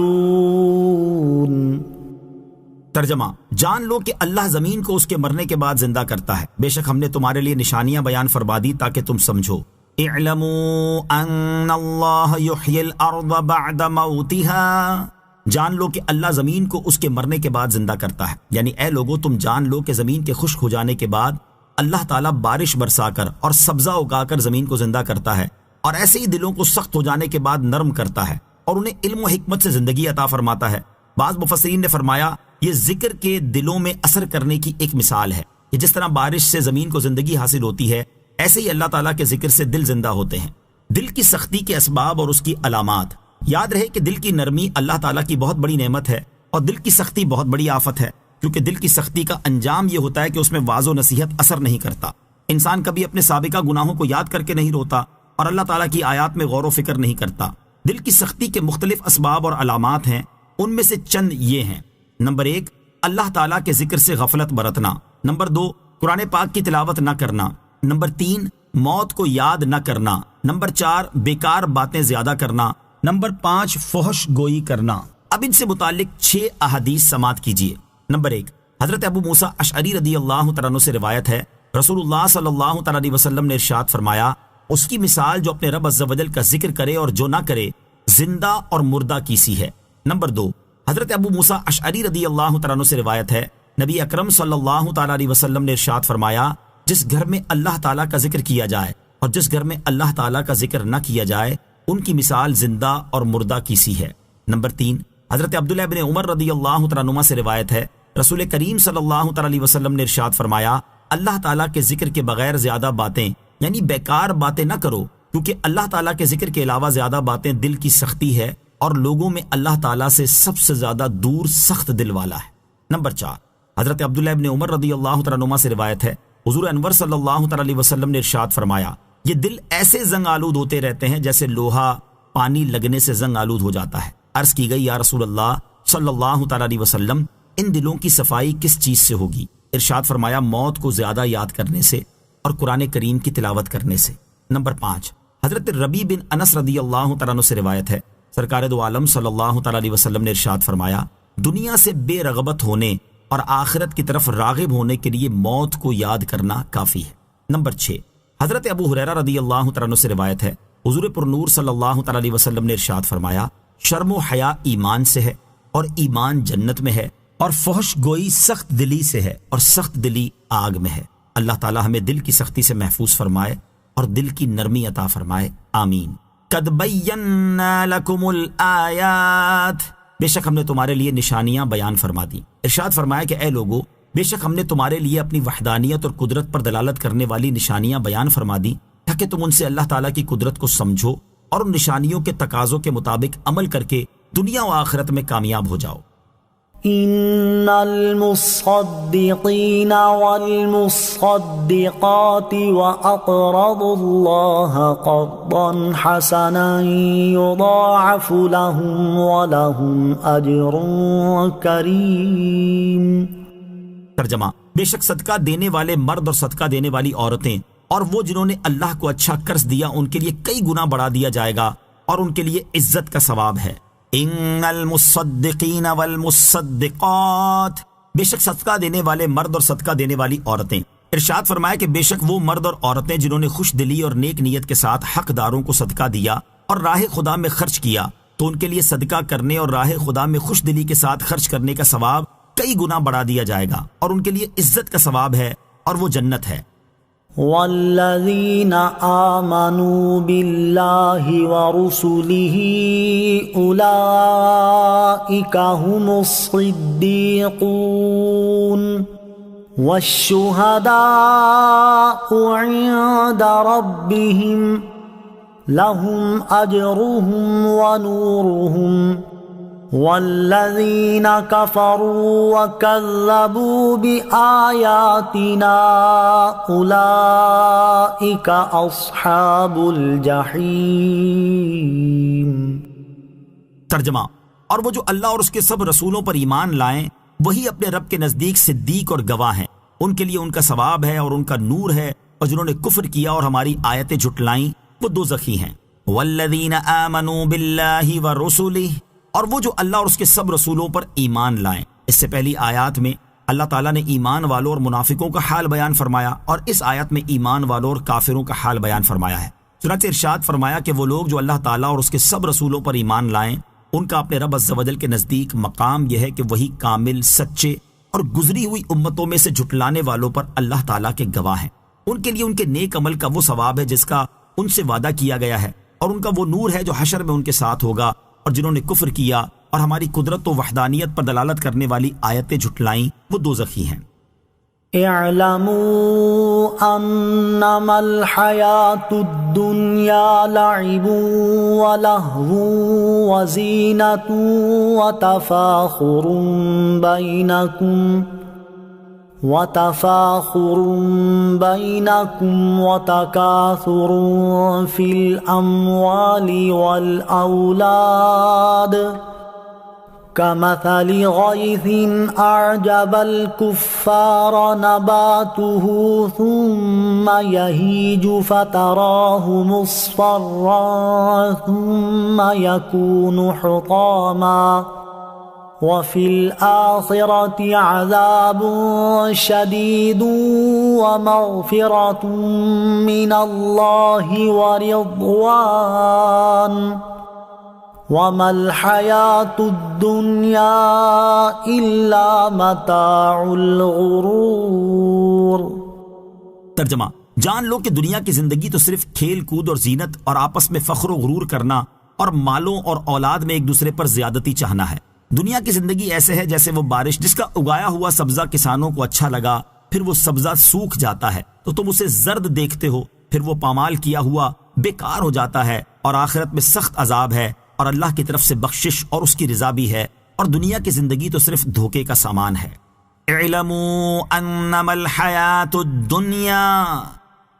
ترجمہ، جان لو کہ اللہ زمین کو اس کے مرنے کے بعد زندہ کرتا ہے، بے شک ہم نے تمہارے لیے نشانیاں بیان فرما دی تاکہ تم سمجھو۔ اعلموا ان اللہ یحیی الارض بعد موتها، جان لو کہ اللہ زمین کو اس کے مرنے کے بعد زندہ کرتا ہے، یعنی اے لوگو تم جان لو کہ زمین کے خشک ہو جانے کے بعد اللہ تعالیٰ بارش برسا کر اور سبزہ اگا کر زمین کو زندہ کرتا ہے، اور ایسے ہی دلوں کو سخت ہو جانے کے بعد نرم کرتا ہے اور انہیں علم و حکمت سے زندگی عطا فرماتا ہے۔ بعض مفسرین نے فرمایا یہ ذکر کے دلوں میں اثر کرنے کی ایک مثال ہے کہ جس طرح بارش سے زمین کو زندگی حاصل ہوتی ہے، ایسے ہی اللہ تعالیٰ کے ذکر سے دل زندہ ہوتے ہیں۔ دل کی سختی کے اسباب اور اس کی علامات۔ یاد رہے کہ دل کی نرمی اللہ تعالیٰ کی بہت بڑی نعمت ہے، اور دل کی سختی بہت بڑی آفت ہے، کیونکہ دل کی سختی کا انجام یہ ہوتا ہے کہ اس میں واعظ و نصیحت اثر نہیں کرتا۔ انسان کبھی اپنے سابقہ گناہوں کو یاد کر کے نہیں روتا اور اللہ تعالیٰ کی آیات میں غور و فکر نہیں کرتا۔ دل کی سختی کے مختلف اسباب اور علامات ہیں، ان میں سے چند یہ ہیں۔ نمبر 1، اللہ تعالیٰ کے ذکر سے غفلت برتنا۔ نمبر 2، قرآن پاک کی تلاوت نہ کرنا۔ نمبر 3، موت کو یاد نہ کرنا۔ نمبر 4، بیکار باتیں زیادہ کرنا۔ نمبر 5، فحش گوئی کرنا۔ اب ان سے متعلق 6 احادیث سماعت کیجیے۔ نمبر 1، حضرت ابو موسیٰ اشعری رضی اللہ تعالیٰ عنہ سے روایت ہے، رسول اللہ صلی اللہ تعالیٰ علیہ وسلم نے ارشاد فرمایا، اس کی مثال جو اپنے رب عز و جل کا ذکر کرے اور جو نہ کرے، زندہ اور مردہ کی سی ہے۔ نمبر 2، حضرت ابو موسیٰ اشعری رضی اللہ تعالیٰ عنہ سے روایت ہے، نبی اکرم صلی اللہ تعالیٰ علیہ وسلم نے ارشاد فرمایا، جس گھر میں اللہ تعالیٰ کا ذکر کیا جائے اور جس گھر میں اللہ تعالیٰ کا ذکر نہ کیا جائے، ان کی مثال زندہ اور مردہ کی سی ہے۔ نمبر 3، حضرت عبداللہ بن عمر رضی اللہ تعالیٰ عنہما سے روایت ہے، رسول کریم صلی اللہ تعالیٰ علیہ وسلم نے ارشاد فرمایا، اللہ تعالیٰ کے ذکر کے بغیر زیادہ باتیں یعنی بیکار باتیں نہ کرو، کیونکہ اللہ تعالیٰ کے ذکر کے علاوہ زیادہ باتیں دل کی سختی ہے، اور لوگوں میں اللہ تعالیٰ سے سب سے زیادہ دور سخت دل والا ہے۔ نمبر 4، حضرت عبداللہ بن عمر رضی اللہ تعالیٰ عنہما سے روایت ہے، حضور انور صلی اللہ تعالیٰ علیہ وسلم نے ارشاد فرمایا، یہ دل ایسے زنگ آلود ہوتے رہتے ہیں جیسے لوہا پانی لگنے سے زنگ آلود ہو جاتا ہے۔ عرض کی گئی، یا رسول اللہ صلی اللہ تعالیٰ علیہ وسلم، ان دلوں کی صفائی کس چیز سے ہوگی؟ ارشاد فرمایا، موت کو زیادہ یاد کرنے سے اور قرآن کریم کی تلاوت کرنے سے۔ نمبر 5، حضرت ربیع بن انس رضی اللہ تعالیٰ عنہ سے روایت ہے، سرکار دو عالم صلی اللہ تعالیٰ علیہ وسلم نے ارشاد فرمایا، دنیا سے بے رغبت ہونے اور آخرت کی طرف راغب ہونے کے لیے موت کو یاد کرنا کافی ہے۔ نمبر 6، حضرت ابو ہریرہ رضی اللہ تعالیٰ عنہ سے روایت ہے، حضور پر نور صلی اللہ تعالیٰ علیہ وسلم نے ارشاد فرمایا، شرم و حیا ایمان سے ہے اور ایمان جنت میں ہے، اور فحش گوئی سخت دلی سے ہے اور سخت دلی آگ میں ہے۔ اللہ تعالیٰ ہمیں دل کی سختی سے محفوظ فرمائے اور دل کی نرمی عطا فرمائے، آمین۔ قد بینا لکم الآیات، بے شک ہم نے تمہارے لیے نشانیاں بیان فرما دی۔ ارشاد فرمایا کہ اے لوگو، بے شک ہم نے تمہارے لیے اپنی وحدانیت اور قدرت پر دلالت کرنے والی نشانیاں بیان فرما دی، تاکہ تم ان سے اللہ تعالیٰ کی قدرت کو سمجھو اور ان نشانیوں کے تقاضوں کے مطابق عمل کر کے دنیا و آخرت میں کامیاب ہو جاؤ۔ ان المصدقین والمصدقات واقرضوا اللہ قرضا حسنا یضاعف لهم ولهم اجر کریم۔ ترجمہ، بے شک صدقہ دینے والے مرد اور صدقہ دینے والی عورتیں اور وہ جنہوں نے اللہ کو اچھا قرض دیا، ان کے لیے کئی گنا بڑھا دیا جائے گا اور ان کے لیے عزت کا ثواب ہے۔ ان المصدقین والمصدقات، بے شک صدقہ دینے والے مرد اور صدقہ دینے والی عورتیں۔ ارشاد فرمایا کہ بے شک وہ مرد اور عورتیں جنہوں نے خوش دلی اور نیک نیت کے ساتھ حقداروں کو صدقہ دیا اور راہ خدا میں خرچ کیا، تو ان کے لیے صدقہ کرنے اور راہ خدا میں خوش دلی کے ساتھ خرچ کرنے کا ثواب کئی گنا بڑھا دیا جائے گا، اور ان کے لیے عزت کا ثواب ہے اور وہ جنت ہے۔ والذین آمنوا باللہ ورسلہ اولئک هم الصدیقون والشہداء عند ربهم لهم اجرهم ونورهم والذین کفروا وکذبوا بآیاتنا اولئک اصحاب الجحیم۔ ترجمہ، اور وہ جو اللہ اور اس کے سب رسولوں پر ایمان لائیں، وہی اپنے رب کے نزدیک صدیق اور گواہ ہیں، ان کے لیے ان کا ثواب ہے اور ان کا نور ہے، اور جنہوں نے کفر کیا اور ہماری آیتیں جھٹلائیں وہ دوزخی ہیں۔ والذین آمنوا باللہ ورسلہ، اور وہ جو اللہ اور اس کے سب رسولوں پر ایمان لائیں۔ اس سے پہلی آیات میں اللہ تعالیٰ نے ایمان والوں اور منافقوں کا حال بیان فرمایا، اور اس آیت میں ایمان والوں اور کافروں کا حال بیان فرمایا ہے۔ چنانچہ ارشاد فرمایا کہ وہ لوگ جو اللہ تعالیٰ اور اس کے سب رسولوں پر ایمان لائیں، ان کا اپنے رب عز و جل کے نزدیک مقام یہ ہے کہ وہی کامل، سچے اور گزری ہوئی امتوں میں سے جھٹلانے والوں پر اللہ تعالیٰ کے گواہ ہیں۔ ان کے لیے ان کے نیک عمل کا وہ ثواب ہے جس کا ان سے وعدہ کیا گیا ہے، اور ان کا وہ نور ہے جو حشر میں ان کے ساتھ ہوگا، اور جنہوں نے کفر کیا اور ہماری قدرت و وحدانیت پر دلالت کرنے والی آیتیں جھٹلائیں وہ دوزخی ہیں۔ اعلموا انما الحیاة الدنیا لعب ولہو وزینۃ وتفاخر بینکم وتکاثر فی الاموال والاولاد كمثل غيث أعجب الكفار نباته ثم يهيج فتراه مصفرا ثم يكون حطاما وفي الآخرة عذاب شديد ومغفرة من الله ورضوان وَمَا الْحَيَاةُ الدُّنْيَا إِلَّا مَتَاعُ الْغُرُورِ۔ ترجمہ: جان لو کہ دنیا کی زندگی تو صرف کھیل کود اور زینت اور آپس میں فخر و غرور کرنا اور مالوں اور اولاد میں ایک دوسرے پر زیادتی چاہنا ہے۔ دنیا کی زندگی ایسے ہے جیسے وہ بارش جس کا اگایا ہوا سبزہ کسانوں کو اچھا لگا، پھر وہ سبزہ سوکھ جاتا ہے تو تم اسے زرد دیکھتے ہو، پھر وہ پامال کیا ہوا بیکار ہو جاتا ہے، اور آخرت میں سخت عذاب ہے، اور اللہ کی طرف سے بخشش اور اس کی رضا بھی ہے، اور دنیا کی زندگی تو صرف دھوکے کا سامان ہے۔ اعلموا انما الحیاۃ الدنیا،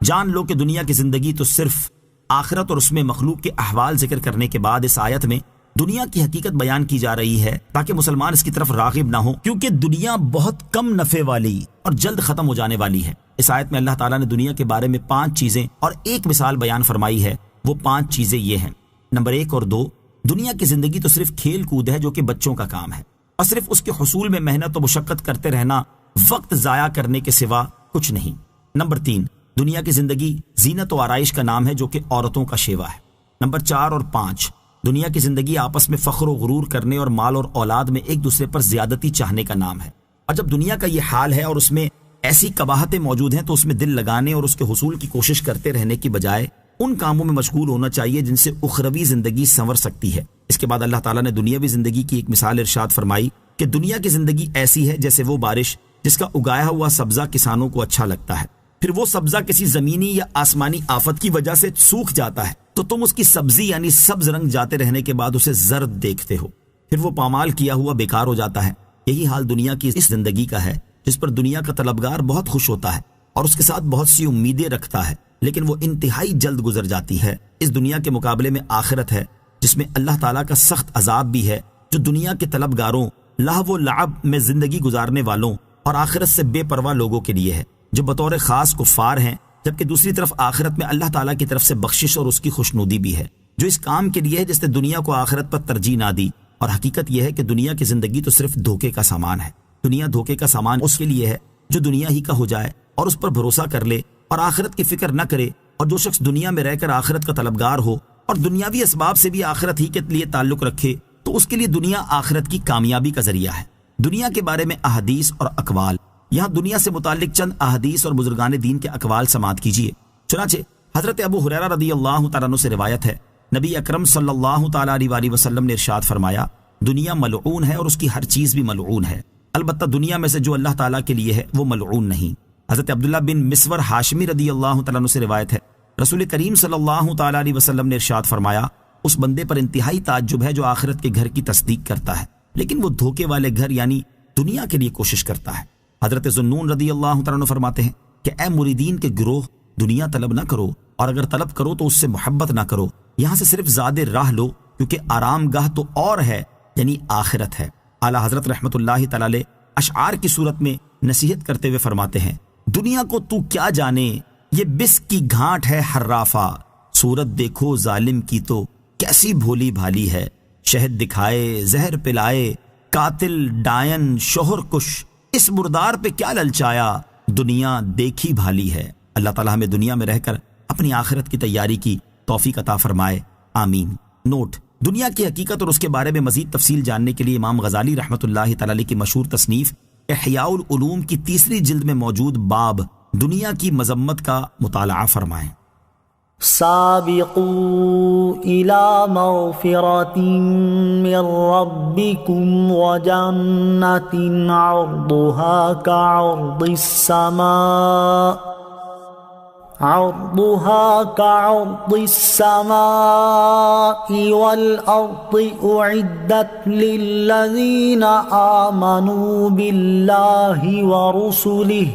جان لو کہ دنیا کی زندگی تو صرف آخرت اور اس میں مخلوق کے احوال ذکر کرنے کے بعد اس آیت میں دنیا کی حقیقت بیان کی جا رہی ہے تاکہ مسلمان اس کی طرف راغب نہ ہو، کیونکہ دنیا بہت کم نفع والی اور جلد ختم ہو جانے والی ہے۔ اس آیت میں اللہ تعالیٰ نے دنیا کے بارے میں 5 چیزیں اور ایک مثال بیان فرمائی ہے۔ وہ 5 چیزیں یہ ہیں: نمبر 1 اور 2، دنیا کی زندگی تو صرف کھیل کود ہے جو کہ بچوں کا کام ہے، اور صرف اس کے حصول میں محنت و مشقت کرتے رہنا، وقت ضائع کرنے کے سوا کچھ نہیں۔ نمبر 3، دنیا کی زندگی زینت و آرائش کا نام ہے جو کہ عورتوں کا شیوا ہے۔ نمبر 4 اور 5، دنیا کی زندگی آپس میں فخر و غرور کرنے اور مال اور اولاد میں ایک دوسرے پر زیادتی چاہنے کا نام ہے۔ اور جب دنیا کا یہ حال ہے اور اس میں ایسی قباحتیں موجود ہیں تو اس میں دل لگانے اور اس کے حصول کی کوشش کرتے رہنے کی بجائے ان کاموں میں مشغول ہونا چاہیے جن سے اخروی زندگی سنور سکتی ہے۔ اس کے بعد اللہ تعالیٰ نے دنیاوی زندگی کی ایک مثال ارشاد فرمائی کہ دنیا کی زندگی ایسی ہے جیسے وہ بارش جس کا اگایا ہوا سبزہ کسانوں کو اچھا لگتا ہے، پھر وہ سبزہ کسی زمینی یا آسمانی آفت کی وجہ سے سوکھ جاتا ہے تو تم اس کی سبزی یعنی سبز رنگ جاتے رہنے کے بعد اسے زرد دیکھتے ہو، پھر وہ پامال کیا ہوا بیکار ہو جاتا ہے۔ یہی حال دنیا کی اس زندگی کا ہے جس پر دنیا کا طلبگار بہت خوش ہوتا ہے اور اس کے ساتھ بہت سی امیدیں رکھتا ہے، لیکن وہ انتہائی جلد گزر جاتی ہے۔ اس دنیا کے مقابلے میں آخرت ہے جس میں اللہ تعالیٰ کا سخت عذاب بھی ہے، جو دنیا کے طلبگاروں، لہو و لعب میں زندگی گزارنے والوں اور آخرت سے بے پرواہ لوگوں کے لیے ہے، جو بطور خاص کفار ہیں، جبکہ دوسری طرف آخرت میں اللہ تعالیٰ کی طرف سے بخشش اور اس کی خوشنودی بھی ہے، جو اس کام کے لیے ہے جس نے دنیا کو آخرت پر ترجیح نہ دی۔ اور حقیقت یہ ہے کہ دنیا کی زندگی تو صرف دھوکے کا سامان ہے۔ دنیا دھوکے کا سامان اس کے لیے ہے جو دنیا ہی کا ہو جائے اور اس پر بھروسہ کر لے اور آخرت کی فکر نہ کرے، اور جو شخص دنیا میں رہ کر آخرت کا طلبگار ہو اور دنیاوی اسباب سے بھی آخرت ہی کے لیے تعلق رکھے تو اس کے لیے دنیا آخرت کی کامیابی کا ذریعہ ہے۔ دنیا کے بارے میں احادیث اور اقوال، یہاں دنیا سے متعلق چند احادیث اور بزرگان دین کے اقوال سماعت کیجیے۔ چنانچہ حضرت ابو ہریرہ رضی اللہ تعالیٰ عنہ سے روایت ہے، نبی اکرم صلی اللہ تعالیٰ علیہ وسلم نے ارشاد فرمایا، دنیا ملعون ہے اور اس کی ہر چیز بھی ملعون ہے، البتہ دنیا میں سے جو اللہ تعالیٰ کے لیے ہے وہ ملعون نہیں۔ حضرت عبداللہ بن مسور ہاشمی رضی اللہ تعالیٰ عنہ سے روایت ہے، رسول کریم صلی اللہ تعالیٰ علیہ وسلم نے ارشاد فرمایا، اس بندے پر انتہائی تعجب ہے جو آخرت کے گھر کی تصدیق کرتا ہے لیکن وہ دھوکے والے گھر یعنی دنیا کے لیے کوشش کرتا ہے۔ حضرت ذوالنون رضی اللہ تعالیٰ عنہ فرماتے ہیں کہ اے مریدین کے گروہ، دنیا طلب نہ کرو، اور اگر طلب کرو تو اس سے محبت نہ کرو، یہاں سے صرف زیادہ راہ لو، کیونکہ آرام گاہ تو اور ہے یعنی آخرت ہے۔ اعلیٰ حضرت رحمت اللہ تعالیٰ علیہ اشعار کی صورت میں نصیحت کرتے ہوئے فرماتے ہیں، دنیا کو تو کیا جانے، یہ بس کی گھاٹ ہے حرافہ، صورت دیکھو ظالم کی تو کیسی بھولی بھالی ہے، شہد دکھائے زہر پلائے، قاتل ڈائن شوہر کش، اس مردار پہ کیا للچایا، دنیا دیکھی بھالی ہے۔ اللہ تعالیٰ ہمیں دنیا میں رہ کر اپنی آخرت کی تیاری کی توفیق عطا فرمائے، آمین۔ نوٹ: دنیا کی حقیقت اور اس کے بارے میں مزید تفصیل جاننے کے لیے امام غزالی رحمۃ اللہ تعالی کی مشہور تصنیف احیاء العلوم کی 3 جلد میں موجود باب دنیا کی مذمت کا مطالعہ فرمائیں۔ سابقوا إلى مغفرة من ربكم وجنة عرضها كعرض السماء والأرض أعدت للذين آمنوا بالله ورسله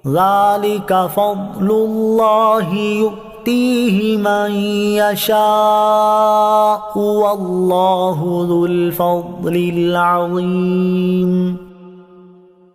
ذلك فضل الله يؤتيه من يشاء والله ذو الفضل العظيم۔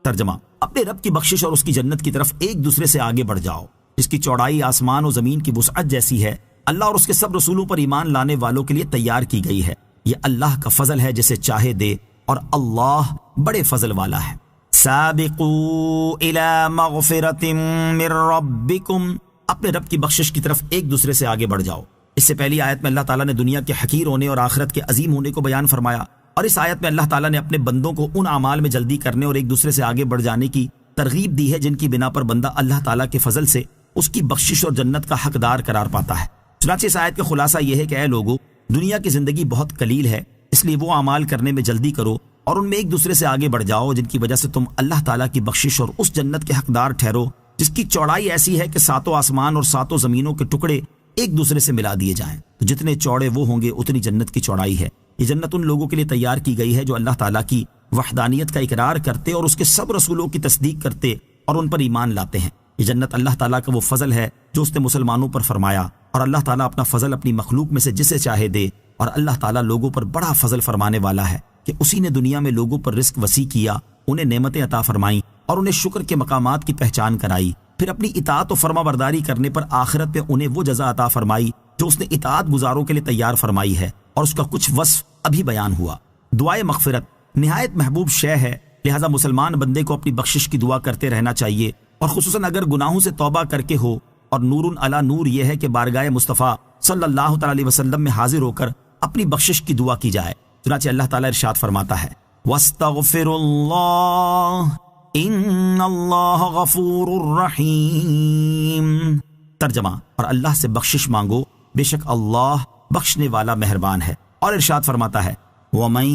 ترجمہ، اپنے رب کی بخشش اور اس کی جنت کی طرف ایک دوسرے سے آگے بڑھ جاؤ، جس کی چوڑائی آسمان و زمین کی وسعت جیسی ہے، اللہ اور اس کے سب رسولوں پر ایمان لانے والوں کے لیے تیار کی گئی ہے۔ یہ اللہ کا فضل ہے جسے چاہے دے، اور اللہ بڑے فضل والا ہے۔ سابقوا الى مغفرۃ من ربکم، اپنے رب کی بخشش کی طرف ایک دوسرے سے آگے بڑھ جاؤ۔ اس سے پہلی آیت میں اللہ تعالیٰ نے دنیا کے حقیر ہونے اور آخرت کے عظیم ہونے کو بیان فرمایا، اور اس آیت میں اللہ تعالیٰ نے اپنے بندوں کو ان اعمال میں جلدی کرنے اور ایک دوسرے سے آگے بڑھ جانے کی ترغیب دی ہے جن کی بنا پر بندہ اللہ تعالیٰ کے فضل سے اس کی بخشش اور جنت کا حقدار قرار پاتا ہے۔ چنانچہ اس آیت کا خلاصہ یہ ہے کہ اے لوگو، دنیا کی زندگی بہت قلیل ہے، اس لیے وہ اعمال کرنے میں جلدی کرو اور ان میں ایک دوسرے سے آگے بڑھ جاؤ جن کی وجہ سے تم اللہ تعالیٰ کی بخشش اور اس جنت کے حقدار ٹھہرو جس کی چوڑائی ایسی ہے کہ 7 آسمان اور 7 زمینوں کے ٹکڑے ایک دوسرے سے ملا دیے جائیں، تو جتنے چوڑے وہ ہوں گے اتنی جنت کی چوڑائی ہے۔ یہ جنت ان لوگوں کے لیے تیار کی گئی ہے جو اللہ تعالیٰ کی وحدانیت کا اقرار کرتے اور اس کے سب رسولوں کی تصدیق کرتے اور ان پر ایمان لاتے ہیں۔ یہ جنت اللہ تعالیٰ کا وہ فضل ہے جو اس نے مسلمانوں پر فرمایا، اور اللہ تعالیٰ اپنا فضل اپنی مخلوق میں سے جسے چاہے دے، اور اللہ تعالیٰ لوگوں پر بڑا فضل فرمانے والا ہے کہ اسی نے دنیا میں لوگوں پر رزق وسیع کیا، انہیں نعمتیں عطا فرمائیں اور انہیں شکر کے مقامات کی پہچان کرائی، پھر اپنی اطاعت و فرما برداری کرنے پر آخرت میں انہیں وہ جزا عطا فرمائی جو اس نے اطاعت گزاروں کے لیے تیار فرمائی ہے، اور اس کا کچھ وصف ابھی بیان ہوا۔ دعائے مغفرت نہایت محبوب شے ہے، لہذا مسلمان بندے کو اپنی بخشش کی دعا کرتے رہنا چاہیے، اور خصوصاً اگر گناہوں سے توبہ کر کے ہو، اور نور علی نور یہ ہے کہ بارگاہ مصطفیٰ صلی اللہ تعالی علیہ وسلم میں حاضر ہو کر اپنی بخشش کی دعا کی جائے۔ چنانچہ اللہ تعالیٰ ارشاد فرماتا ہے وَاسْتَغْفِرُوا اللَّهَ إِنَّ اللَّهَ غَفُورٌ رَحِيمٌ۔ ترجمہ، اور اللہ سے بخشش مانگو، بے شک اللہ بخشنے والا مہربان ہے۔ اور ارشاد فرماتا ہے وَمَن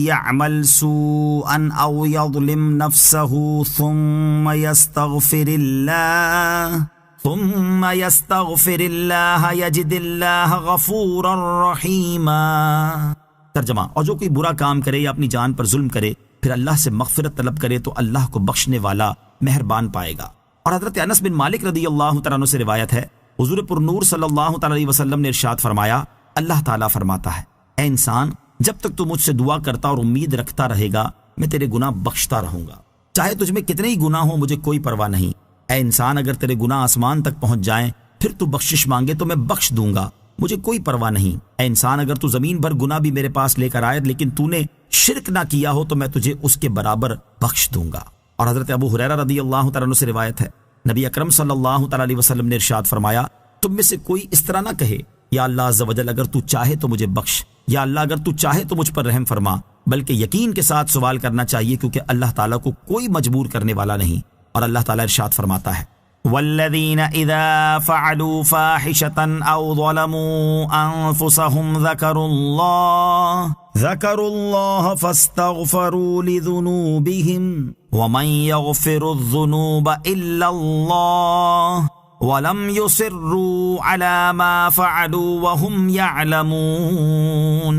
يَعْمَلْ سُوءًا أَوْ يَظْلِمْ نَفْسَهُ ثُمَّ يَسْتَغْفِرِ اللَّهَ يَجِدِ اللَّهَ غَفُورًا رَحِيمًا۔ ترجمہ، اور جو کوئی برا کام کرے یا اپنی جان پر ظلم کرے پھر اللہ سے مغفرت طلب کرے تو اللہ کو بخشنے والا مہربان پائے گا۔ اور حضرت انس بن مالک رضی اللہ تعالیٰ عنہ سے روایت ہے، حضور پر نور صلی اللہ تعالیٰ علیہ وسلم نے ارشاد فرمایا، اللہ تعالیٰ فرماتا ہے اے انسان، جب تک تو مجھ سے دعا کرتا اور امید رکھتا رہے گا میں تیرے گناہ بخشتا رہوں گا، چاہے تجھ میں کتنے ہی گناہ ہوں مجھے کوئی پرواہ نہیں۔ اے انسان، اگر تیرے گناہ آسمان تک پہنچ جائیں پھر تو بخشش مانگے تو میں بخش دوں گا، مجھے کوئی پرواہ نہیں۔ اے انسان، اگر تو زمین بھر گناہ بھی میرے پاس لے کر آئے لیکن تو نے شرک نہ کیا ہو تو میں تجھے اس کے برابر بخش دوں گا۔ اور حضرت ابو ہریرہ رضی اللہ تعالیٰ عنہ سے روایت ہے، نبی اکرم صلی اللہ تعالیٰ علیہ وسلم نے ارشاد فرمایا، تم میں سے کوئی اس طرح نہ کہے یا اللہ عز و جل اگر تو چاہے تو مجھے بخش، یا اللہ اگر تو چاہے تو مجھ پر رحم فرما، بلکہ یقین کے ساتھ سوال کرنا چاہیے کیونکہ اللہ تعالیٰ کو کوئی مجبور کرنے والا نہیں۔ اور اللہ تعالیٰ ارشاد فرماتا ہے والذین اذا فعلوا فاحشة او ظلموا انفسهم ذکروا اللہ فاستغفروا لذنوبهم ومن يغفر الذنوب الا اللہ وَلَمْ يُصِرُّوا عَلَى مَا فَعَلُوا وَهُمْ يَعْلَمُونَ۔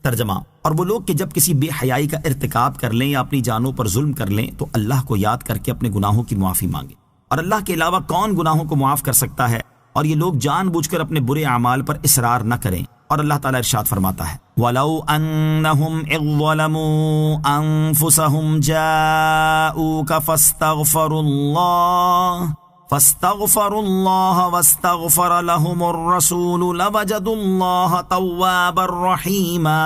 ترجمہ، اور وہ لوگ کہ جب کسی بے حیائی کا ارتکاب کر لیں یا اپنی جانوں پر ظلم کر لیں تو اللہ کو یاد کر کے اپنے گناہوں کی معافی مانگیں، اور اللہ کے علاوہ کون گناہوں کو معاف کر سکتا ہے، اور یہ لوگ جان بوجھ کر اپنے برے اعمال پر اصرار نہ کریں۔ اور اللہ تعالیٰ ارشاد فرماتا ہے وَلَوْ أَنَّهُمْ إِذ ظَلَمُوا أَنفُسَهُمْ جَاءُوكَ فاستغفروا الله واستغفر لهم الرسول لوجدوا الله توابا رحيما۔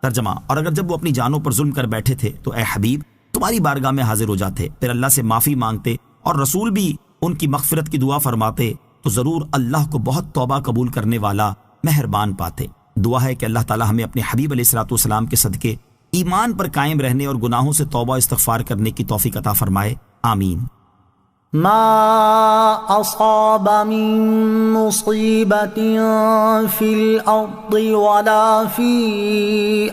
ترجمہ، اور اگر جب وہ اپنی جانوں پر ظلم کر بیٹھے تھے تو اے حبیب تمہاری بارگاہ میں حاضر ہو جاتے، پھر اللہ سے معافی مانگتے اور رسول بھی ان کی مغفرت کی دعا فرماتے تو ضرور اللہ کو بہت توبہ قبول کرنے والا مہربان پاتے۔ دعا ہے کہ اللہ تعالی ہمیں اپنے حبیب علیہ الصلوۃ والسلام کے صدقے ایمان پر قائم رہنے اور گناہوں سے توبہ استغفار کرنے کی توفیق عطا فرمائے، آمین۔ ما أصاب من مصيبة في الأرض ولا في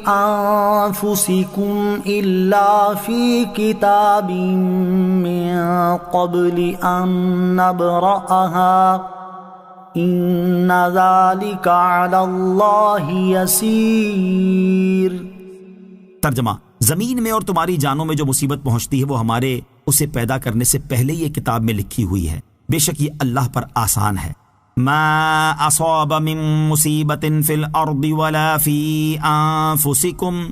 أنفسكم إلا في كتاب من قبل أن نبرأها إن ذلك على الله يسير۔ ترجمہ، زمین میں اور تمہاری جانوں میں جو مصیبت پہنچتی ہے وہ ہمارے اسے پیدا کرنے سے پہلے یہ کتاب میں لکھی ہوئی ہے، بے شک یہ اللہ پر آسان ہے۔ ما اصاب من مصیبت فی الارض ولا فی انفسکم،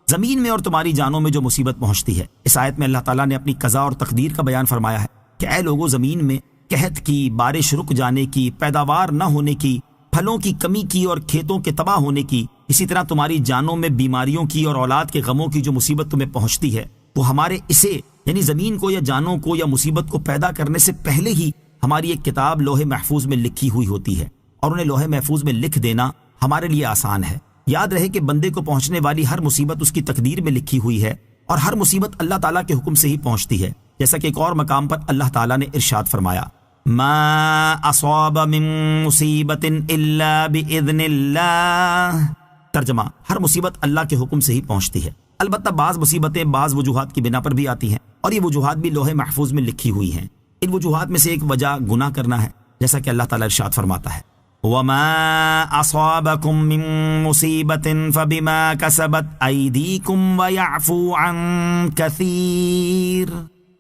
زمین میں اور تمہاری جانوں میں جو مصیبت پہنچتی ہے۔ اس آیت میں اللہ تعالیٰ نے اپنی قضاء اور تقدیر کا بیان فرمایا ہے کہ اے لوگوں، زمین میں قحط کی، بارش رک جانے کی، پیداوار نہ ہونے کی، پھلوں کی کمی کی اور کھیتوں کے تباہ ہونے کی، اسی طرح تمہاری جانوں میں بیماریوں کی اور اولاد کے غموں کی جو مصیبت تمہیں پہنچتی ہے وہ ہمارے اسے یعنی زمین کو یا جانوں کو یا مصیبت کو پیدا کرنے سے پہلے ہی ہماری ایک کتاب لوح محفوظ میں لکھی ہوئی ہوتی ہے، اور انہیں لوح محفوظ میں لکھ دینا ہمارے لیے آسان ہے۔ یاد رہے کہ بندے کو پہنچنے والی ہر مصیبت اس کی تقدیر میں لکھی ہوئی ہے، اور ہر مصیبت اللہ تعالیٰ کے حکم سے ہی پہنچتی ہے، جیسا کہ ایک اور مقام پر اللہ تعالیٰ نے ارشاد فرمایا، ما اصاب من مصیبت الا باذن اللہ۔ ترجمہ، ہر مصیبت اللہ کے حکم سے ہی پہنچتی ہے، البتہ بعض مصیبتیں بعض وجوہات کی بنا پر بھی آتی ہیں، اور یہ وجوہات بھی لوح محفوظ میں لکھی ہوئی ہیں۔ ان وجوہات میں سے ایک وجہ گناہ کرنا ہے، جیسا کہ اللہ تعالیٰ ارشاد فرماتا ہے، وَمَا أَصَابَكُم مِّن مُّصِيبَةٍ فَبِمَا كَسَبَتْ أَيْدِيكُمْ وَيَعْفُو عَن كَثِيرٍ۔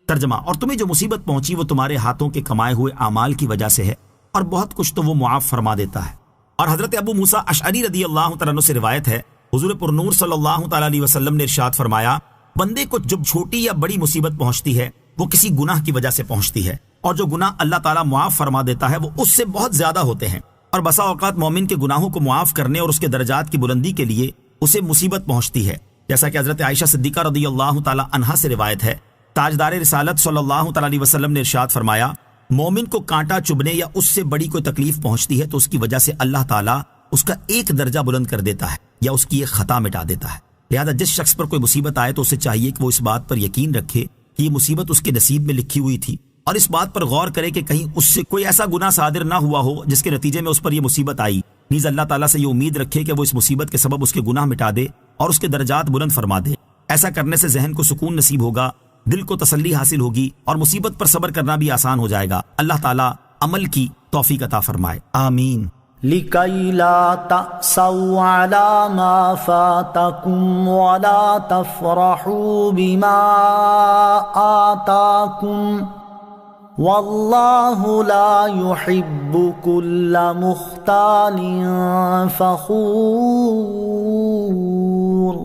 ترجمہ، اور تمہیں جو مصیبت پہنچی وہ تمہارے ہاتھوں کے کمائے ہوئے اعمال کی وجہ سے ہے، اور بہت کچھ تو وہ معاف فرما دیتا ہے۔ اور حضرت ابو موسیٰ اشعری رضی اللہ تعالیٰ عنہ سے روایت ہے، حضور پر نور صلی اللہ تعالیٰ علیہ وسلم نے ارشاد فرمایا، بندے کو جب چھوٹی یا بڑی مصیبت پہنچتی ہے وہ کسی گناہ کی وجہ سے پہنچتی ہے، اور جو گناہ اللہ تعالیٰ معاف فرما دیتا ہے وہ اس سے بہت زیادہ ہوتے ہیں، اور بسا اوقات مومن کے گناہوں کو معاف کرنے اور اس کے درجات کی بلندی کے لیے اسے مصیبت پہنچتی ہے، جیسا کہ حضرت عائشہ صدیقہ رضی اللہ تعالیٰ عنہا سے روایت ہے، تاجدار رسالت صلی اللہ تعالیٰ علیہ وسلم نے ارشاد فرمایا، مومن کو کانٹا چبھنے یا اس سے بڑی کوئی تکلیف پہنچتی ہے تو اس کی وجہ سے اللہ تعالیٰ اس کا ایک درجہ بلند کر دیتا ہے یا اس کی ایک خطا مٹا دیتا ہے۔ لہذا جس شخص پر کوئی مصیبت آئے تو اسے چاہیے کہ وہ اس بات پر یقین رکھے کہ یہ مصیبت اس کے نصیب میں لکھی ہوئی تھی، اور اس بات پر غور کرے کہ کہیں اس سے کوئی ایسا گناہ صادر نہ ہوا ہو جس کے نتیجے میں اس پر یہ مصیبت آئی۔ نیز اللہ تعالیٰ سے یہ امید رکھے کہ وہ اس مصیبت کے سبب اس کے گناہ مٹا دے اور اس کے درجات بلند فرما دے۔ ایسا کرنے سے ذہن کو سکون نصیب ہوگا، دل کو تسلی حاصل ہوگی، اور مصیبت پر صبر کرنا بھی آسان ہو جائے گا۔ اللہ تعالیٰ عمل کی توفیق عطا فرمائے، آمین۔ لِكَيْ لَا تَأْسَوْا عَلَى مَا فَاتَكُمْ وَلَا تَفْرَحُوا بِمَا آتَاكُمْ وَاللَّهُ لَا يُحِبُّ كُلَّ مُخْتَالٍ فَخُورٍ۔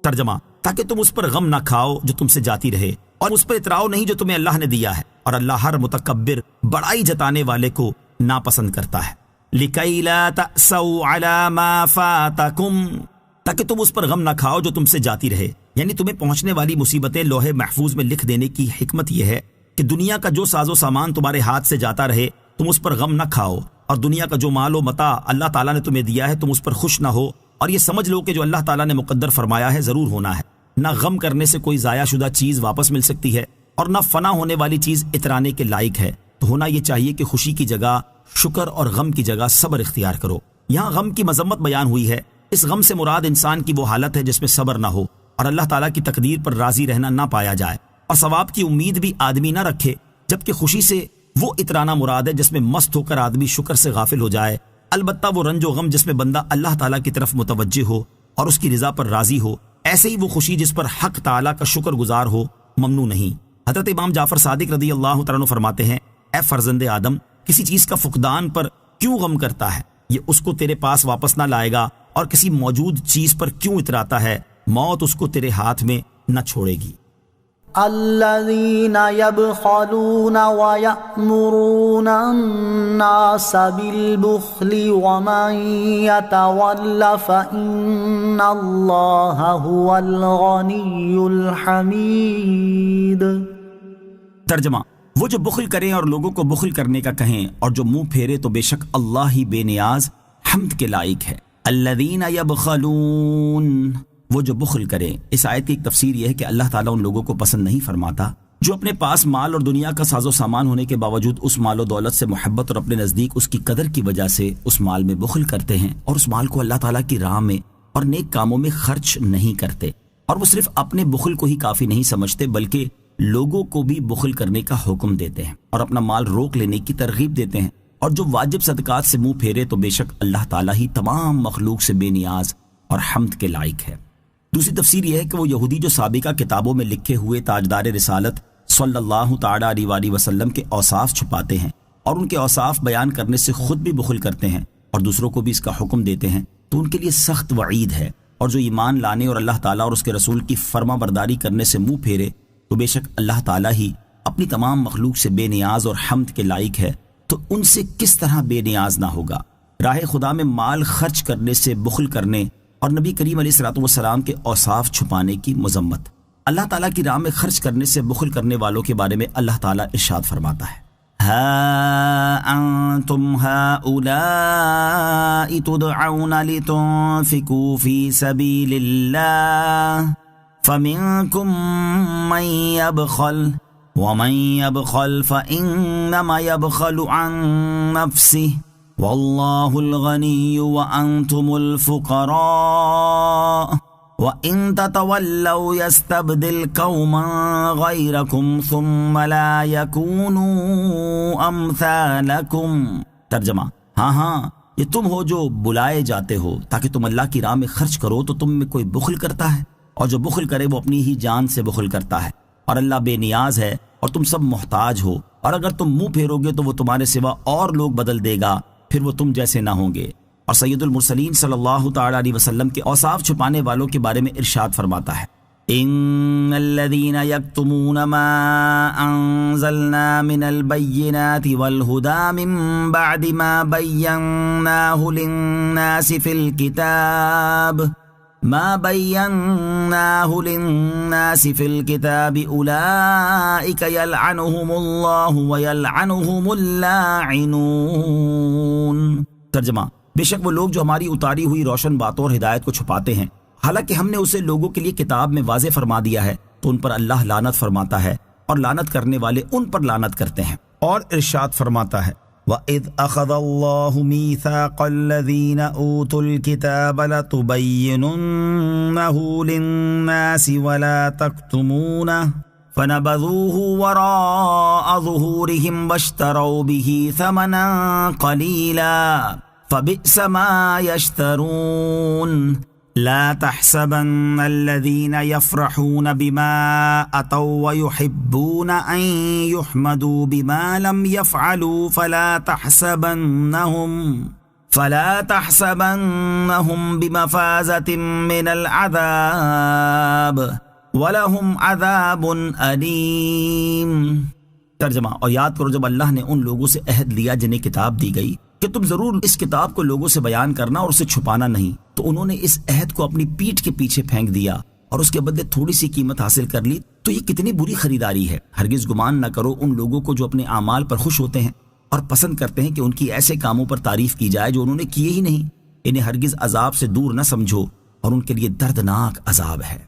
ترجمہ، تاکہ تم اس پر غم نہ کھاؤ جو تم سے جاتی رہے، اور اس پر اتراؤ نہیں جو تمہیں اللہ نے دیا ہے، اور اللہ ہر متکبر بڑائی جتانے والے کو ناپسند کرتا ہے۔ لِكَيْ لَا تَأْسَوْا عَلَى مَا فَاتَكُمْ، تاکہ تم اس پر غم نہ کھاؤ جو تم سے جاتی رہے، یعنی تمہیں پہنچنے والی مصیبتیں لوح محفوظ میں لکھ دینے کی حکمت یہ ہے کہ دنیا کا جو ساز و سامان تمہارے ہاتھ سے جاتا رہے تم اس پر غم نہ کھاؤ، اور دنیا کا جو مال و متاع اللہ تعالیٰ نے تمہیں دیا ہے تم اس پر خوش نہ ہو، اور یہ سمجھ لو کہ جو اللہ تعالیٰ نے مقدر فرمایا ہے ضرور ہونا ہے۔ نہ غم کرنے سے کوئی ضائع شدہ چیز واپس مل سکتی ہے، اور نہ فنا ہونے والی چیز اترانے کے لائق ہے، تو ہونا یہ چاہیے کہ خوشی کی جگہ شکر اور غم کی جگہ صبر اختیار کرو۔ یہاں غم کی مذمت بیان ہوئی ہے، اس غم سے مراد انسان کی وہ حالت ہے جس میں صبر نہ ہو اور اللہ تعالیٰ کی تقدیر پر راضی رہنا نہ پایا جائے، اور ثواب کی امید بھی آدمی نہ رکھے، جبکہ خوشی سے وہ اترانا مراد ہے جس میں مست ہو کر آدمی شکر سے غافل ہو جائے۔ البتہ وہ رنج و غم جس میں بندہ اللہ تعالیٰ کی طرف متوجہ ہو اور اس کی رضا پر راضی ہو، ایسے ہی وہ خوشی جس پر حق تعالیٰ کا شکر گزار ہو، ممنوع نہیں۔ حضرت امام جعفر صادق رضی اللہ تعالیٰ عنہ فرماتے ہیں، اے فرزند آدم، کسی چیز کا فقدان پر کیوں غم کرتا ہے؟ یہ اس کو تیرے پاس واپس نہ لائے گا، اور کسی موجود چیز پر کیوں اتراتا ہے؟ موت اس کو تیرے ہاتھ میں نہ چھوڑے گی۔ الذين يبخلون ويأمرون الناس بالبخل ومن يتول فإن الله هو الغني الحميد۔ ترجمہ، وہ جو بخل کریں اور لوگوں کو بخل کرنے کا کہیں اور جو منہ پھیرے تو بے شک اللہ ہی بے نیاز حمد کے لائق ہے۔ الذین یبخلون، وہ جو بخل کریں۔ اس آیت کی ایک تفسیر یہ ہے کہ اللہ تعالیٰ ان لوگوں کو پسند نہیں فرماتا جو اپنے پاس مال اور دنیا کا ساز و سامان ہونے کے باوجود اس مال و دولت سے محبت اور اپنے نزدیک اس کی قدر کی وجہ سے اس مال میں بخل کرتے ہیں اور اس مال کو اللہ تعالیٰ کی راہ میں اور نیک کاموں میں خرچ نہیں کرتے، اور وہ صرف اپنے بخل کو ہی کافی نہیں سمجھتے بلکہ لوگوں کو بھی بخل کرنے کا حکم دیتے ہیں اور اپنا مال روک لینے کی ترغیب دیتے ہیں، اور جو واجب صدقات سے منہ پھیرے تو بے شک اللہ تعالیٰ ہی تمام مخلوق سے بے نیاز اور حمد کے لائق ہے۔ دوسری تفسیر یہ ہے کہ وہ یہودی جو سابقہ کتابوں میں لکھے ہوئے تاجدار رسالت صلی اللہ تعالیٰ علیہ وآلہ وسلم کے اوصاف چھپاتے ہیں اور ان کے اوصاف بیان کرنے سے خود بھی بخل کرتے ہیں اور دوسروں کو بھی اس کا حکم دیتے ہیں، تو ان کے لیے سخت وعید ہے، اور جو ایمان لانے اور اللہ تعالیٰ اور اس کے رسول کی فرما برداری کرنے سے منہ پھیرے تو بے شک اللہ تعالیٰ ہی اپنی تمام مخلوق سے بے نیاز اور حمد کے لائق ہے، تو ان سے کس طرح بے نیاز نہ ہوگا۔ راہ خدا میں مال خرچ کرنے سے بخل کرنے اور نبی کریم علیہ الصلوۃ والسلام کے اوصاف چھپانے کی مذمت۔ اللہ تعالیٰ کی راہ میں خرچ کرنے سے بخل کرنے والوں کے بارے میں اللہ تعالیٰ ارشاد فرماتا ہے، ہَا أَنْتُمْ هَؤُلَاءِ تُدْعَوْنَ لِتُنْفِقُوا فِي سَبِيلِ اللَّهِ فَمِنْكُمْ مَنْ يَبْخَلُ وَمَنْ يَبْخَلْ فَإِنَّمَا يَبْخَلُ عَنْ نَفْسِهِ وَاللَّهُ الْغَنِيُّ وَأَنْتُمُ الْفُقَرَاءُ وَإِن تَتَوَلَّوْا يَسْتَبْدِلْ قَوْمًا غَيْرَكُمْ ثُمَّ لَا يَكُونُوا أَمْثَالَكُمْ۔ ترجمہ، ہاں یہ تم ہو جو بلائے جاتے ہو تاکہ تم اللہ کی راہ میں خرچ کرو، تو تم میں کوئی بخل کرتا ہے، اور جو بخل کرے وہ اپنی ہی جان سے بخل کرتا ہے، اور اللہ بے نیاز ہے اور تم سب محتاج ہو، اور اگر تم منہ پھیرو گے تو وہ تمہارے سوا اور لوگ بدل دے گا، پھر وہ تم جیسے نہ ہوں گے۔ اور سید المرسلین صلی اللہ تعالی علیہ وسلم کے اوصاف چھپانے والوں کے بارے میں ارشاد فرماتا ہے، ان الذين يكتمون ما انزلنا من البينات والهدى من بعد ما بيناه للناس في الكتاب اولئك يلعنهم الله ويلعنهم اللاعنون۔ ترجمہ، بے شک وہ لوگ جو ہماری اتاری ہوئی روشن باتوں اور ہدایت کو چھپاتے ہیں، حالانکہ ہم نے اسے لوگوں کے لیے کتاب میں واضح فرما دیا ہے، تو ان پر اللہ لعنت فرماتا ہے اور لعنت کرنے والے ان پر لعنت کرتے ہیں۔ اور ارشاد فرماتا ہے، وَإِذْ أَخَذَ اللَّهُ مِيثَاقَ الَّذِينَ أُوتُوا الْكِتَابَ لَتُبَيِّنُنَّهُ لِلنَّاسِ وَلَا تَكْتُمُونَهُ فَنَبَذُوهُ وَرَاءَ ظُهُورِهِمْ وَاشْتَرَوْا بِهِ ثَمَنًا قَلِيلًا فَبِئْسَ مَا يَشْتَرُونَ۔ لا تحسبن الذين يفرحون بما أتوا ويحبون أن يحمدوا بما لم يفعلوا فلا تحسبنهم بمفازة من العذاب ولهم عذاب أليم۔ ترجمہ، اور یاد کرو جب اللہ نے ان لوگوں سے عہد لیا جنہیں کتاب دی گئی کہ تم ضرور اس کتاب کو لوگوں سے بیان کرنا اور اسے چھپانا نہیں، تو انہوں نے اس عہد کو اپنی پیٹھ کے پیچھے پھینک دیا اور اس کے بدلے تھوڑی سی قیمت حاصل کر لی، تو یہ کتنی بری خریداری ہے۔ ہرگز گمان نہ کرو ان لوگوں کو جو اپنے اعمال پر خوش ہوتے ہیں اور پسند کرتے ہیں کہ ان کی ایسے کاموں پر تعریف کی جائے جو انہوں نے کیے ہی نہیں، انہیں ہرگز عذاب سے دور نہ سمجھو اور ان کے لیے دردناک عذاب ہے۔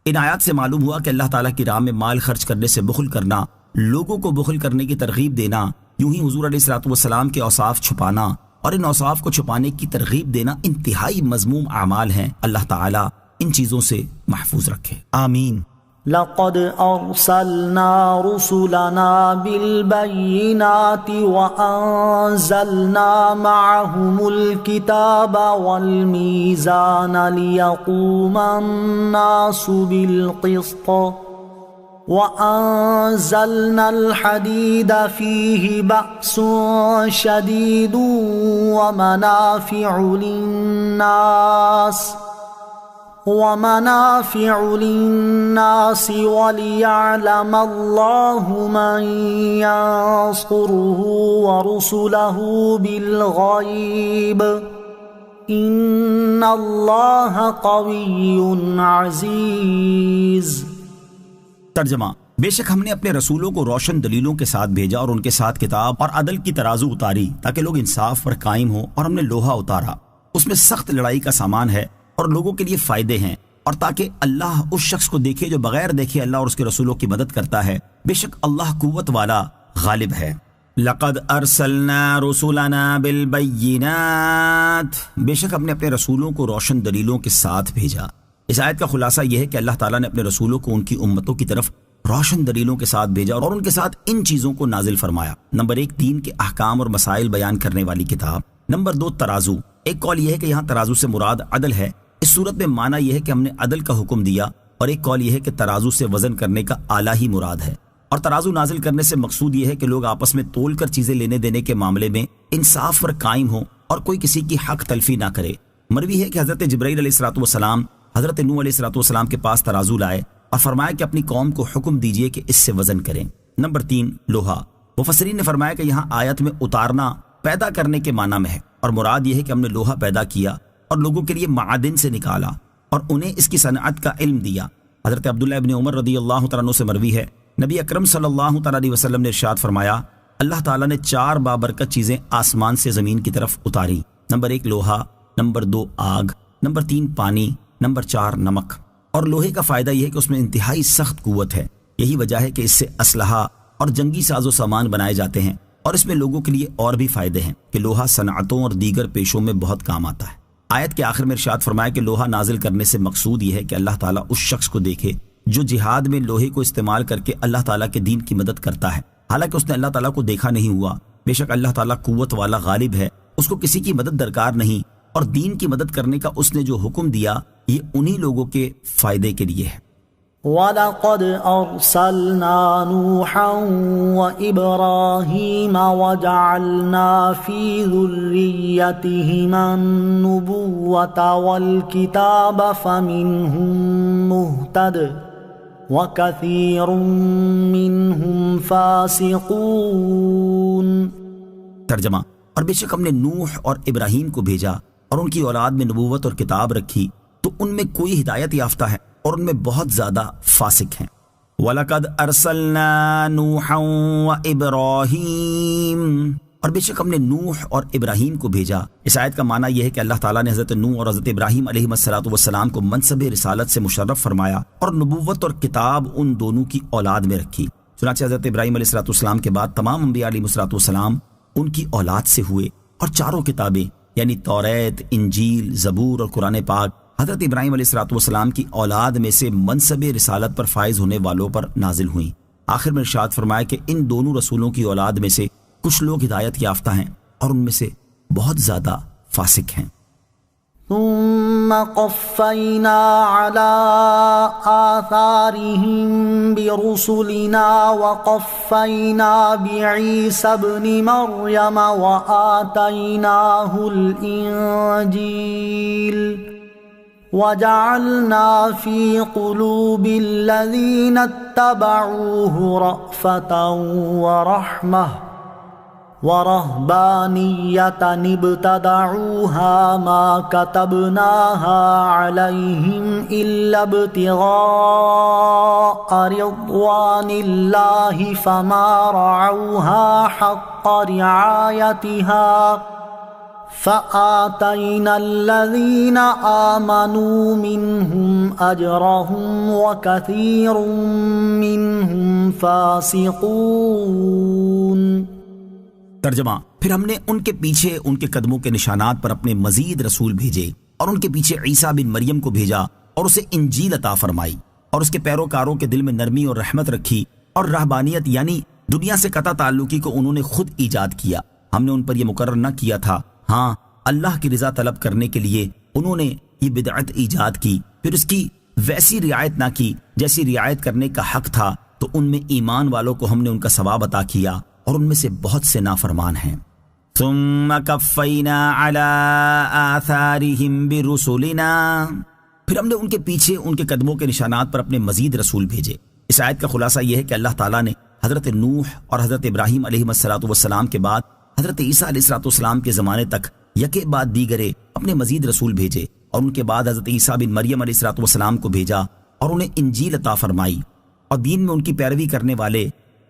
ان آیات سے معلوم ہوا کہ اللہ تعالیٰ کی راہ میں مال خرچ کرنے سے بخل کرنا، لوگوں کو بخل کرنے کی ترغیب دینا، یوں ہی حضور علیہ الصلوۃ والسلام کے اوصاف چھپانا اور ان اوصاف کو چھپانے کی ترغیب دینا انتہائی مذموم اعمال ہیں۔ اللہ تعالیٰ ان چیزوں سے محفوظ رکھے، آمین۔ لقد أرسلنا رسلنا بالبينات وأنزلنا معهم الكتاب والميزان ليقوم الناس بالقسط وأنزلنا الحديد فيه بأس شديد ومنافع للناس وليعلم الله من ينصره ورسله بالغيب إن الله قوي عزيز۔ ترجمہ، بے شک ہم نے اپنے رسولوں کو روشن دلیلوں کے ساتھ بھیجا اور ان کے ساتھ کتاب اور عدل کی ترازو اتاری تاکہ لوگ انصاف پر قائم ہوں، اور ہم نے لوہا اتارا، اس میں سخت لڑائی کا سامان ہے اور لوگوں کے لیے فائدے ہیں، اور تاکہ اللہ اس شخص کو دیکھے جو بغیر دیکھے اللہ اور اس کے رسولوں کی مدد کرتا ہے، بے شک اللہ قوت والا غالب ہے۔ لقد ارسلنا رسلنا بالبینات، بے شک ہم نے اپنے رسولوں کو روشن دلیلوں کے ساتھ بھیجا۔ اس آیت کا خلاصہ یہ ہے کہ اللہ تعالیٰ نے اپنے رسولوں کو ان کی امتوں کی طرف روشن دلیلوں کے ساتھ بھیجا اور ان کے ساتھ ان چیزوں کو نازل فرمایا۔ نمبر 1، دین کے احکام اور مسائل بیان کرنے والی کتاب۔ نمبر 2، ترازو۔ ایک قول یہ ہے کہ یہاں ترازو سے مراد عدل ہے۔ اس صورت میں معنی یہ ہے کہ ہم نے عدل کا حکم دیا، اور ایک قول یہ ہے کہ ترازو سے وزن کرنے کا آلہ ہی مراد ہے۔ اور ترازو نازل کرنے سے مقصود یہ ہے کہ لوگ آپس میں تول کر چیزیں لینے دینے کے معاملے میں انصاف پر قائم ہوں اور کوئی کسی کی حق تلفی نہ کرے۔ مروی ہے کہ حضرت جبرائیل علیہ السلام حضرت نوح علیہ السلام کے پاس ترازو لائے اور فرمایا کہ اپنی قوم کو حکم دیجئے کہ اس سے وزن کریں۔ نمبر 3، لوہا۔ مفسرین نے فرمایا کہ یہاں آیت میں اتارنا پیدا کرنے کے معنی میں ہے، اور مراد یہ ہے کہ ہم نے لوہا پیدا کیا اور لوگوں کے لیے معادن سے نکالا اور انہیں اس کی صنعت کا علم دیا۔ حضرت عبداللہ ابن عمر رضی اللہ تعالیٰ عنہ سے مروی ہے، نبی اکرم صلی اللہ تعالیٰ علیہ وسلم نے ارشاد فرمایا، اللہ تعالیٰ نے 4 بابرکت چیزیں آسمان سے زمین کی طرف اتاری۔ نمبر 1، لوہا۔ نمبر 2، آگ۔ نمبر 3، پانی۔ نمبر 4، نمک۔ اور لوہے کا فائدہ یہ ہے کہ اس میں انتہائی سخت قوت ہے، یہی وجہ ہے کہ اس سے اسلحہ اور جنگی ساز و سامان بنائے جاتے ہیں، اور اس میں لوگوں کے لیے اور بھی فائدے ہیں کہ لوہا صنعتوں اور دیگر پیشوں میں بہت کام آتا ہے۔ آیت کے آخر میں ارشاد فرمایا کہ لوہا نازل کرنے سے مقصود یہ ہے کہ اللہ تعالیٰ اس شخص کو دیکھے جو جہاد میں لوہے کو استعمال کر کے اللہ تعالیٰ کے دین کی مدد کرتا ہے، حالانکہ اس نے اللہ تعالیٰ کو دیکھا نہیں ہوا۔ بے شک اللہ تعالیٰ قوت والا غالب ہے، اس کو کسی کی مدد درکار نہیں، اور دین کی مدد کرنے کا اس نے جو حکم دیا یہ انہی لوگوں کے فائدے کے لیے ہے۔ وَلَقَدْ أَرْسَلْنَا نُوحًا وَإِبْرَاهِيمَ وَجَعَلْنَا فِي ذُرِّيَّتِهِمَا النُّبُوَّةَ وَالْكِتَابَ فَمِنْهُم مُّهْتَدٍ وَكَثِيرٌ مِّنْهُمْ فَاسِقُونَ۔ ترجمہ، اور بے شک ہم نے نوح اور ابراہیم کو بھیجا اور ان کی اولاد میں نبوت اور کتاب رکھی، تو ان میں کوئی ہدایت یافتہ ہے اور ان میں بہت زیادہ فاسق ہیں۔ وَلَقَدْ أَرْسَلْنَا نُوحًا وَإِبْرَاهِيمَ، اور بے شک ہم نے نوح اور ابراہیم کو بھیجا۔ اس آیت کا معنی یہ ہے کہ اللہ تعالیٰ نے حضرت نوح اور حضرت ابراہیم علیہ السلام کو منصب رسالت سے مشرف فرمایا اور نبوت اور کتاب ان دونوں کی اولاد میں رکھی۔ چنانچہ حضرت ابراہیم علیہ السلام کے بعد تمام انبیاء علیہ السلام ان کی اولاد سے ہوئے، اور 4 کتابیں یعنی توریت، انجیل، زبور اور قرآن پاک حضرت ابراہیم علیہ السلام کی اولاد میں سے منصب رسالت پر فائز ہونے والوں پر نازل ہوئیں۔ آخر میں ارشاد فرمایا کہ ان دونوں رسولوں کی اولاد میں سے کچھ لوگ ہدایت یافتہ ہیں اور ان میں سے بہت زیادہ فاسق ہیں۔ ثم قفينا على آثارهم برسلنا وقفينا بعيسى ابن مريم وآتيناه الإنجيل وجعلنا في قلوب الذين اتبعوه رأفة ورحمة وَرَهْبَانِيَّةً ابْتَدَعُوهَا مَا كَتَبْنَاهَا عَلَيْهِمْ إِلَّا ابْتِغَاءَ رِضْوَانِ اللَّهِ فَمَا رَعَوْهَا حَقَّ رِعَايَتِهَا فَآتَيْنَا الَّذِينَ آمَنُوا مِنْهُمْ أَجْرَهُمْ وَكَثِيرٌ مِّنْهُمْ فَاسِقُونَ۔ ترجمہ، پھر ہم نے ان کے پیچھے ان کے قدموں کے نشانات پر اپنے مزید رسول بھیجے اور ان کے پیچھے عیسیٰ بن مریم کو بھیجا اور اسے انجیل عطا فرمائی اور اس کے پیروکاروں کے دل میں نرمی اور رحمت رکھی، اور رہبانیت یعنی دنیا سے قطع تعلقی کو انہوں نے خود ایجاد کیا۔ ہم نے ان پر یہ مقرر نہ کیا تھا، ہاں اللہ کی رضا طلب کرنے کے لیے انہوں نے یہ بدعت ایجاد کی، پھر اس کی ویسی رعایت نہ کی جیسی رعایت کرنے کا حق تھا، تو ان میں ایمان والوں کو ہم نے ان کا ثواب عطا کیا اور ان میں سے بہت سے نافرمان ہیں۔ ثم کفینا علی آثارہم برسلنا، پھر ہم نے ان کے پیچھے ان کے قدموں کے نشانات پر اپنے مزید رسول بھیجے۔ اس آیت کا خلاصہ یہ ہے کہ اللہ تعالیٰ نے حضرت نوح اور حضرت ابراہیم علیہ السلام کے بعد حضرت عیسیٰ علیہ السلام کے زمانے تک یکے بعد دیگرے اپنے مزید رسول بھیجے، اور ان کے بعد حضرت عیسیٰ بن مریم علیہ السلام کو بھیجا اور انہیں انجیل عطا فرمائی، اور دین میں ان کی پیروی کرنے والے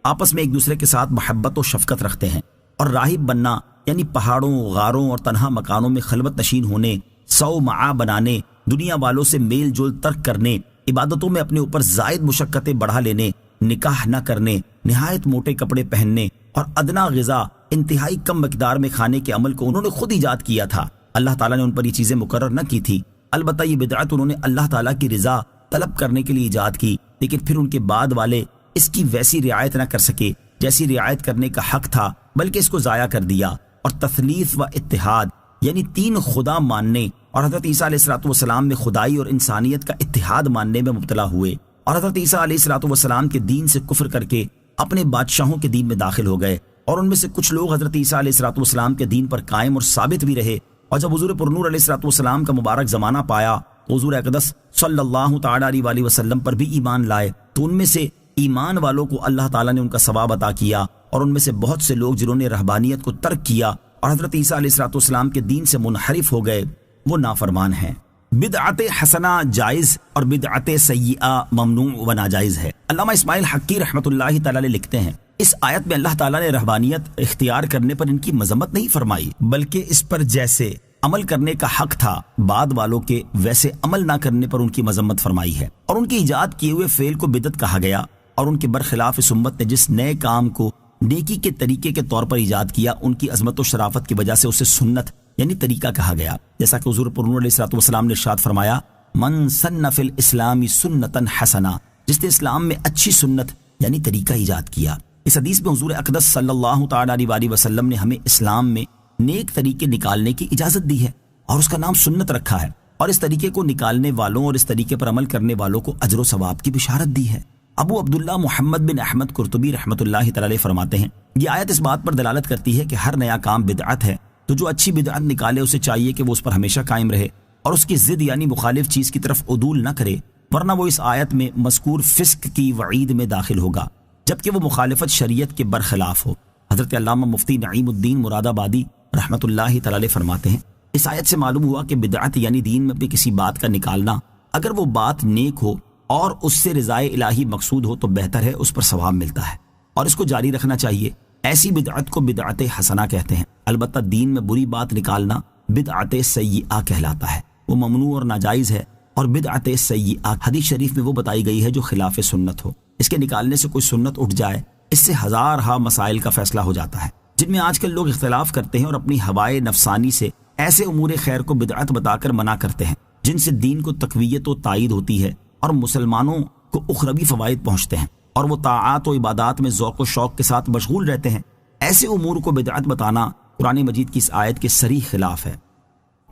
آپس میں ایک دوسرے کے ساتھ محبت و شفقت رکھتے ہیں، اور راہب بننا یعنی پہاڑوں، غاروں اور تنہا مکانوں میں خلوت نشین ہونے، سو معا بنانے دنیا والوں سے میل جول ترک کرنے، عبادتوں میں اپنے اوپر زائد مشقتیں بڑھا لینے، نکاح نہ کرنے، نہایت موٹے کپڑے پہننے اور ادنا غذا انتہائی کم مقدار میں کھانے کے عمل کو انہوں نے خود ایجاد کیا تھا۔ اللہ تعالیٰ نے ان پر یہ چیزیں مقرر نہ کی تھی، البتہ یہ بدعت انہوں نے اللہ تعالیٰ کی رضا طلب کرنے کے لیے ایجاد کی، لیکن پھر ان کے بعد والے اس کی ویسی رعایت نہ کر سکے جیسی رعایت کرنے کا حق تھا، بلکہ اس کو ضائع کر دیا اور تثلیث و اتحاد یعنی تین خدا ماننے اور حضرت عیسیٰ علیہ السلام میں خدائی اور انسانیت کا اتحاد ماننے میں مبتلا ہوئے، اور حضرت عیسیٰ علیہ السلام کے دین سے کفر کر کے اپنے بادشاہوں کے دین میں داخل ہو گئے، اور ان میں سے کچھ لوگ حضرت عیسیٰ علیہ السلام کے دین پر قائم اور ثابت بھی رہے، اور جب حضور پرنور علیہ السلام کا مبارک زمانہ پایا تو حضور اقدس صلی اللہ تعالیٰ علیہ وسلم پر بھی ایمان لائے، تو ان میں سے ایمان والوں کو اللہ تعالیٰ نے ان کا ثواب عطا کیا، اور ان میں سے بہت سے لوگ جنہوں نے رہبانیت کو ترک کیا اور حضرت عیسیٰ علیہ السلام کے دین سے منحرف ہو گئے، وہ نافرمان ہیں۔ بدعت حسنہ جائز اور بدعت سیئہ ممنوع و ناجائز ہے۔ علامہ اسماعیل حقی رحمۃ اللہ تعالیٰ لکھتے ہیں، اس آیت میں اللہ تعالیٰ نے رہبانیت اختیار کرنے پر ان کی مذمت نہیں فرمائی، بلکہ اس پر جیسے عمل کرنے کا حق تھا بعد والوں کے، ویسے عمل نہ کرنے پر ان کی مذمت فرمائی ہے، اور ان کی ایجاد کیے ہوئے فعل کو بدعت کہا گیا، اور ان کے برخلاف اس امت نے جس نئے کام کو نیکی کے طریقے کے طور پر ایجاد کیا، ان کی عظمت و شرافت کی وجہ سے اسے سنت یعنی طریقہ کہا گیا، جیسا کہ حضور پرنور علیہ السلام نے ارشاد فرمایا، من سن فی الاسلام سنتا حسنہ، جس نے اسلام میں اچھی سنت یعنی طریقہ ایجاد کیا۔ اس حدیث میں حضور اقدس صلی اللہ تعالیٰ علیہ وسلم نے ہمیں اسلام میں نیک طریقے نکالنے کی اجازت دی ہے، اور اس کا نام سنت رکھا ہے، اور اس طریقے کو نکالنے والوں اور اس طریقے پر عمل کرنے والوں کو اجر و ثواب کی بشارت دی ہے۔ ابو عبداللہ محمد بن احمد قرطبی رحمۃ اللہ تعالی فرماتے ہیں، یہ آیت اس بات پر دلالت کرتی ہے کہ ہر نیا کام بدعت ہے، تو جو اچھی بدعت نکالے اسے چاہیے کہ وہ اس پر ہمیشہ قائم رہے اور اس کی ضد یعنی مخالف چیز کی طرف عدول نہ کرے، ورنہ وہ اس آیت میں مذکور فسق کی وعید میں داخل ہوگا، جبکہ وہ مخالفت شریعت کے برخلاف ہو۔ حضرت علامہ مفتی نعیم الدین مراد آبادی رحمۃ اللہ تعالی فرماتے ہیں، اس آیت سے معلوم ہوا کہ بدعت یعنی دین میں اپنی کسی بات کا نکالنا، اگر وہ بات نیک ہو اور اس سے رضائے الہی مقصود ہو تو بہتر ہے، اس پر ثواب ملتا ہے اور اس کو جاری رکھنا چاہیے۔ ایسی بدعت کو بدعت حسنہ کہتے ہیں، البتہ دین میں بری بات نکالنا بدعت سیئہ کہلاتا ہے، وہ ممنوع اور ناجائز ہے، اور بدعت سیئہ حدیث شریف میں وہ بتائی گئی ہے جو خلاف سنت ہو، اس کے نکالنے سے کوئی سنت اٹھ جائے، اس سے ہزارہا مسائل کا فیصلہ ہو جاتا ہے، جن میں آج کل لوگ اختلاف کرتے ہیں اور اپنی ہوائے نفسانی سے ایسے امور خیر کو بدعت بتا کر منع کرتے ہیں جن سے دین کو تقویت و تائید ہوتی ہے اور مسلمانوں کو اخروی فوائد پہنچتے ہیں، اور وہ طاعات و عبادات میں ذوق و شوق کے ساتھ مشغول رہتے ہیں۔ ایسے امور کو بدعت بتانا قرآن مجید کی اس آیت کے صریح خلاف ہے۔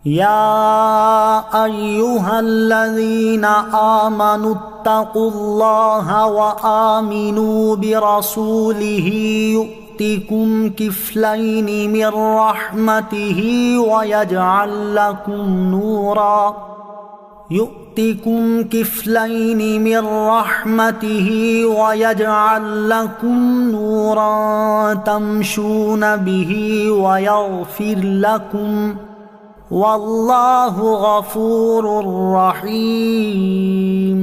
یا ایہا الذین آمنوا اتقوا اللہ وآمنوا برسولہ یؤتکم کفلین من رحمتہ ویجعل لکم نورا يؤتكم كفلين من رحمته ويجعل لكم نورا تمشون به ويغفر لكم والله غفور رحيم۔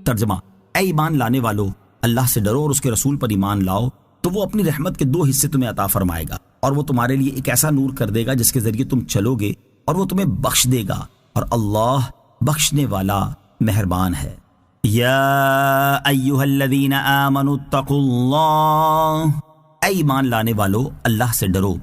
ترجمہ، اے ایمان لانے والو، اللہ سے ڈرو اور اس کے رسول پر ایمان لاؤ تو وہ اپنی رحمت کے 2 حصے تمہیں عطا فرمائے گا، اور وہ تمہارے لیے ایک ایسا نور کر دے گا جس کے ذریعے تم چلو گے، اور وہ تمہیں بخش دے گا، اور اللہ بخشنے والا مہربان ہے۔ یا ایہا الذین آمنوا اتقوا اللہ، اے ایمان لانے والو اللہ سے ڈرو۔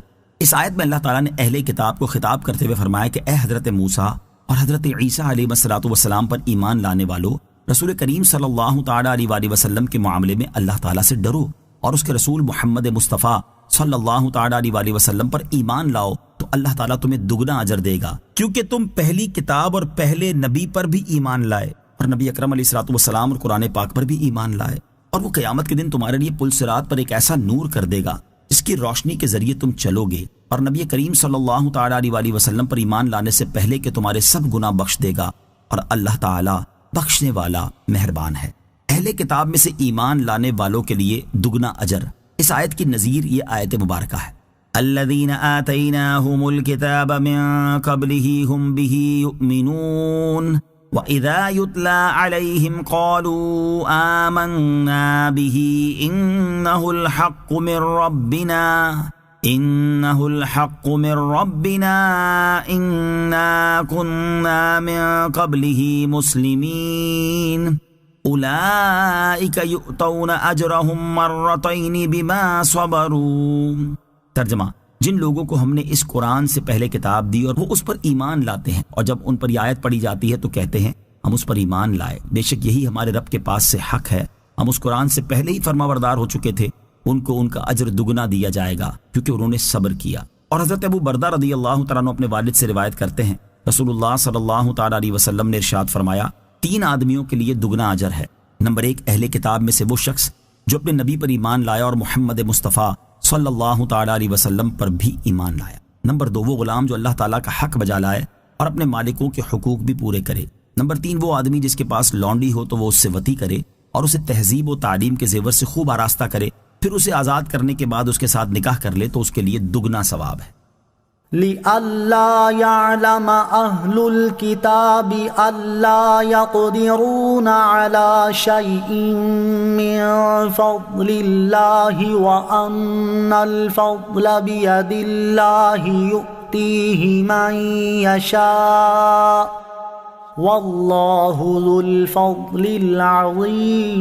اس آیت میں اللہ تعالیٰ نے اہل کتاب کو خطاب کرتے ہوئے فرمایا کہ اے حضرت موسیٰ اور حضرت عیسیٰ علیہ السلام پر ایمان لانے والو، رسول کریم صلی اللہ تعالیٰ علیہ وسلم کے معاملے میں اللہ تعالیٰ سے ڈرو، اور اس کے رسول محمد مصطفیٰ صلی اللہ تعالیٰ علیہ وسلم پر ایمان لاؤ تو اللہ تعالیٰ تمہیں دگنا اجر دے گا، کیونکہ تم پہلی کتاب اور پہلے نبی پر بھی ایمان لائے، اور نبی اکرم علیہ السلام اور قرآن پاک پر بھی ایمان لائے، اور وہ قیامت کے دن تمہارے لیے پل صراط پر ایک ایسا نور کر دے گا جس کی روشنی کے ذریعے تم چلو گے، اور نبی کریم صلی اللہ تعالیٰ علیہ وسلم پر ایمان لانے سے پہلے کہ تمہارے سب گناہ بخش دے گا، اور اللہ تعالیٰ بخشنے والا مہربان ہے۔ اہل کتاب میں سے ایمان لانے والوں کے لیے دگنا اجر۔ اس آیت کی نظیر یہ آیت مبارکہ ہے، الذین آتیناہم الکتاب من قبلہ ہم بہ یؤمنون وَإِذَا يُتْلَى عَلَيْهِمْ قَالُوا آمَنَّا بِهِ إِنَّهُ الْحَقُّ مِنْ رَبِّنَا انہ الحق من ربنا انا كنا من قبلہ مسلمین اولئک یؤتون اجرہم مرتین بما صبروا۔ ترجمہ: جن لوگوں کو ہم نے اس قرآن سے پہلے کتاب دی اور وہ اس پر ایمان لاتے ہیں، اور جب ان پر یہ آیت پڑھی جاتی ہے تو کہتے ہیں ہم اس پر ایمان لائے، بے شک یہی ہمارے رب کے پاس سے حق ہے، ہم اس قرآن سے پہلے ہی فرمانبردار ہو چکے تھے، ان کو ان کا اجر دگنا دیا جائے گا کیونکہ انہوں نے صبر کیا۔ اور حضرت ابو بردہ رضی اللہ تعالیٰ عنہ اپنے والد سے روایت کرتے ہیں، رسول اللہ صلی اللہ تعالیٰ علیہ وسلم نے ارشاد فرمایا، 3 آدمیوں کے لیے دگنا اجر ہے۔ نمبر 1، اہل کتاب میں سے وہ شخص جو اپنے نبی پر ایمان لایا اور محمد مصطفیٰ صلی اللہ تعالیٰ علیہ وسلم پر بھی ایمان لایا۔ نمبر 2، وہ غلام جو اللہ تعالیٰ کا حق بجا لائے اور اپنے مالکوں کے حقوق بھی پورے کرے۔ نمبر 3، وہ آدمی جس کے پاس لونڈی ہو تو وہ اس سے وطی کرے اور اسے تہذیب و تعلیم کے زیور سے خوب آراستہ کرے، پھر اسے آزاد کرنے کے بعد اس کے ساتھ نکاح کر لے تو اس کے لیے دگنا ثواب ہے۔ لئلا يعلم أهل الكتاب ألا يقدرون على شيء من فضل الله وأن الفضل بيد الله يؤتيه من يشاء والله ذو الفضل العظيم۔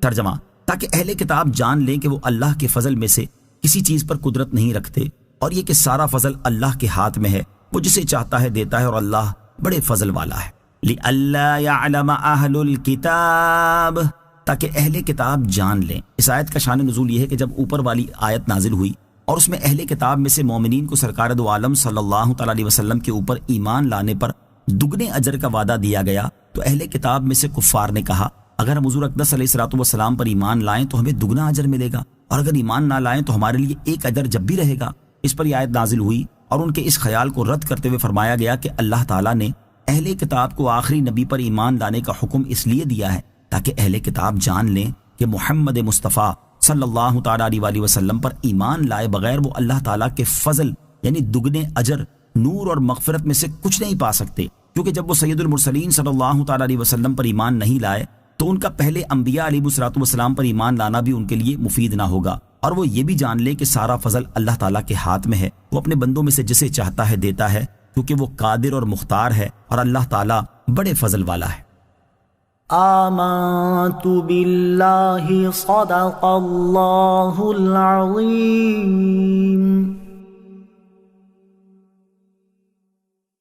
ترجمہ: تاکہ اہل کتاب جان لیں کہ وہ اللہ کے فضل میں سے کسی چیز پر قدرت نہیں رکھتے، اور یہ کہ سارا فضل اللہ کے ہاتھ میں ہے، وہ جسے چاہتا ہے دیتا ہے، اور اللہ بڑے فضل والا ہے۔ لئلا يعلم اہل الکتاب، تاکہ اہل کتاب جان لیں۔ اس آیت کا شان نزول یہ ہے کہ جب اوپر والی آیت نازل ہوئی اور اس میں اہل کتاب میں سے مومنین کو سرکار دو عالم صلی اللہ تعالیٰ علیہ وسلم کے اوپر ایمان لانے پر دگنے اجر کا وعدہ دیا گیا، تو اہل کتاب میں سے کفار نے کہا اگر ہم حضور اقدس علیہ الصلوۃ والسلام پر ایمان لائیں تو ہمیں دگنا اجر ملے گا، اور اگر ایمان نہ لائیں تو ہمارے لیے ایک اجر جب بھی رہے گا۔ اس پر یہ آیت نازل ہوئی اور ان کے اس خیال کو رد کرتے ہوئے فرمایا گیا کہ اللہ تعالیٰ نے اہل کتاب کو آخری نبی پر ایمان لانے کا حکم اس لیے دیا ہے تاکہ اہل کتاب جان لیں کہ محمد مصطفیٰ صلی اللہ تعالیٰ علیہ وسلم پر ایمان لائے بغیر وہ اللہ تعالیٰ کے فضل یعنی دگنے اجر، نور اور مغفرت میں سے کچھ نہیں پا سکتے، کیونکہ جب وہ سید المرسلین صلی اللہ تعالیٰ علیہ وسلم پر ایمان نہیں لائے تو ان کا پہلے انبیاء علیہ الصلوۃ والسلام پر ایمان لانا بھی ان کے لیے مفید نہ ہوگا، اور وہ یہ بھی جان لے کہ سارا فضل اللہ تعالیٰ کے ہاتھ میں ہے، وہ اپنے بندوں میں سے جسے چاہتا ہے دیتا ہے، کیونکہ وہ قادر اور مختار ہے، اور اللہ تعالیٰ بڑے فضل والا ہے۔ آمنت باللہ صدق اللہ العظیم۔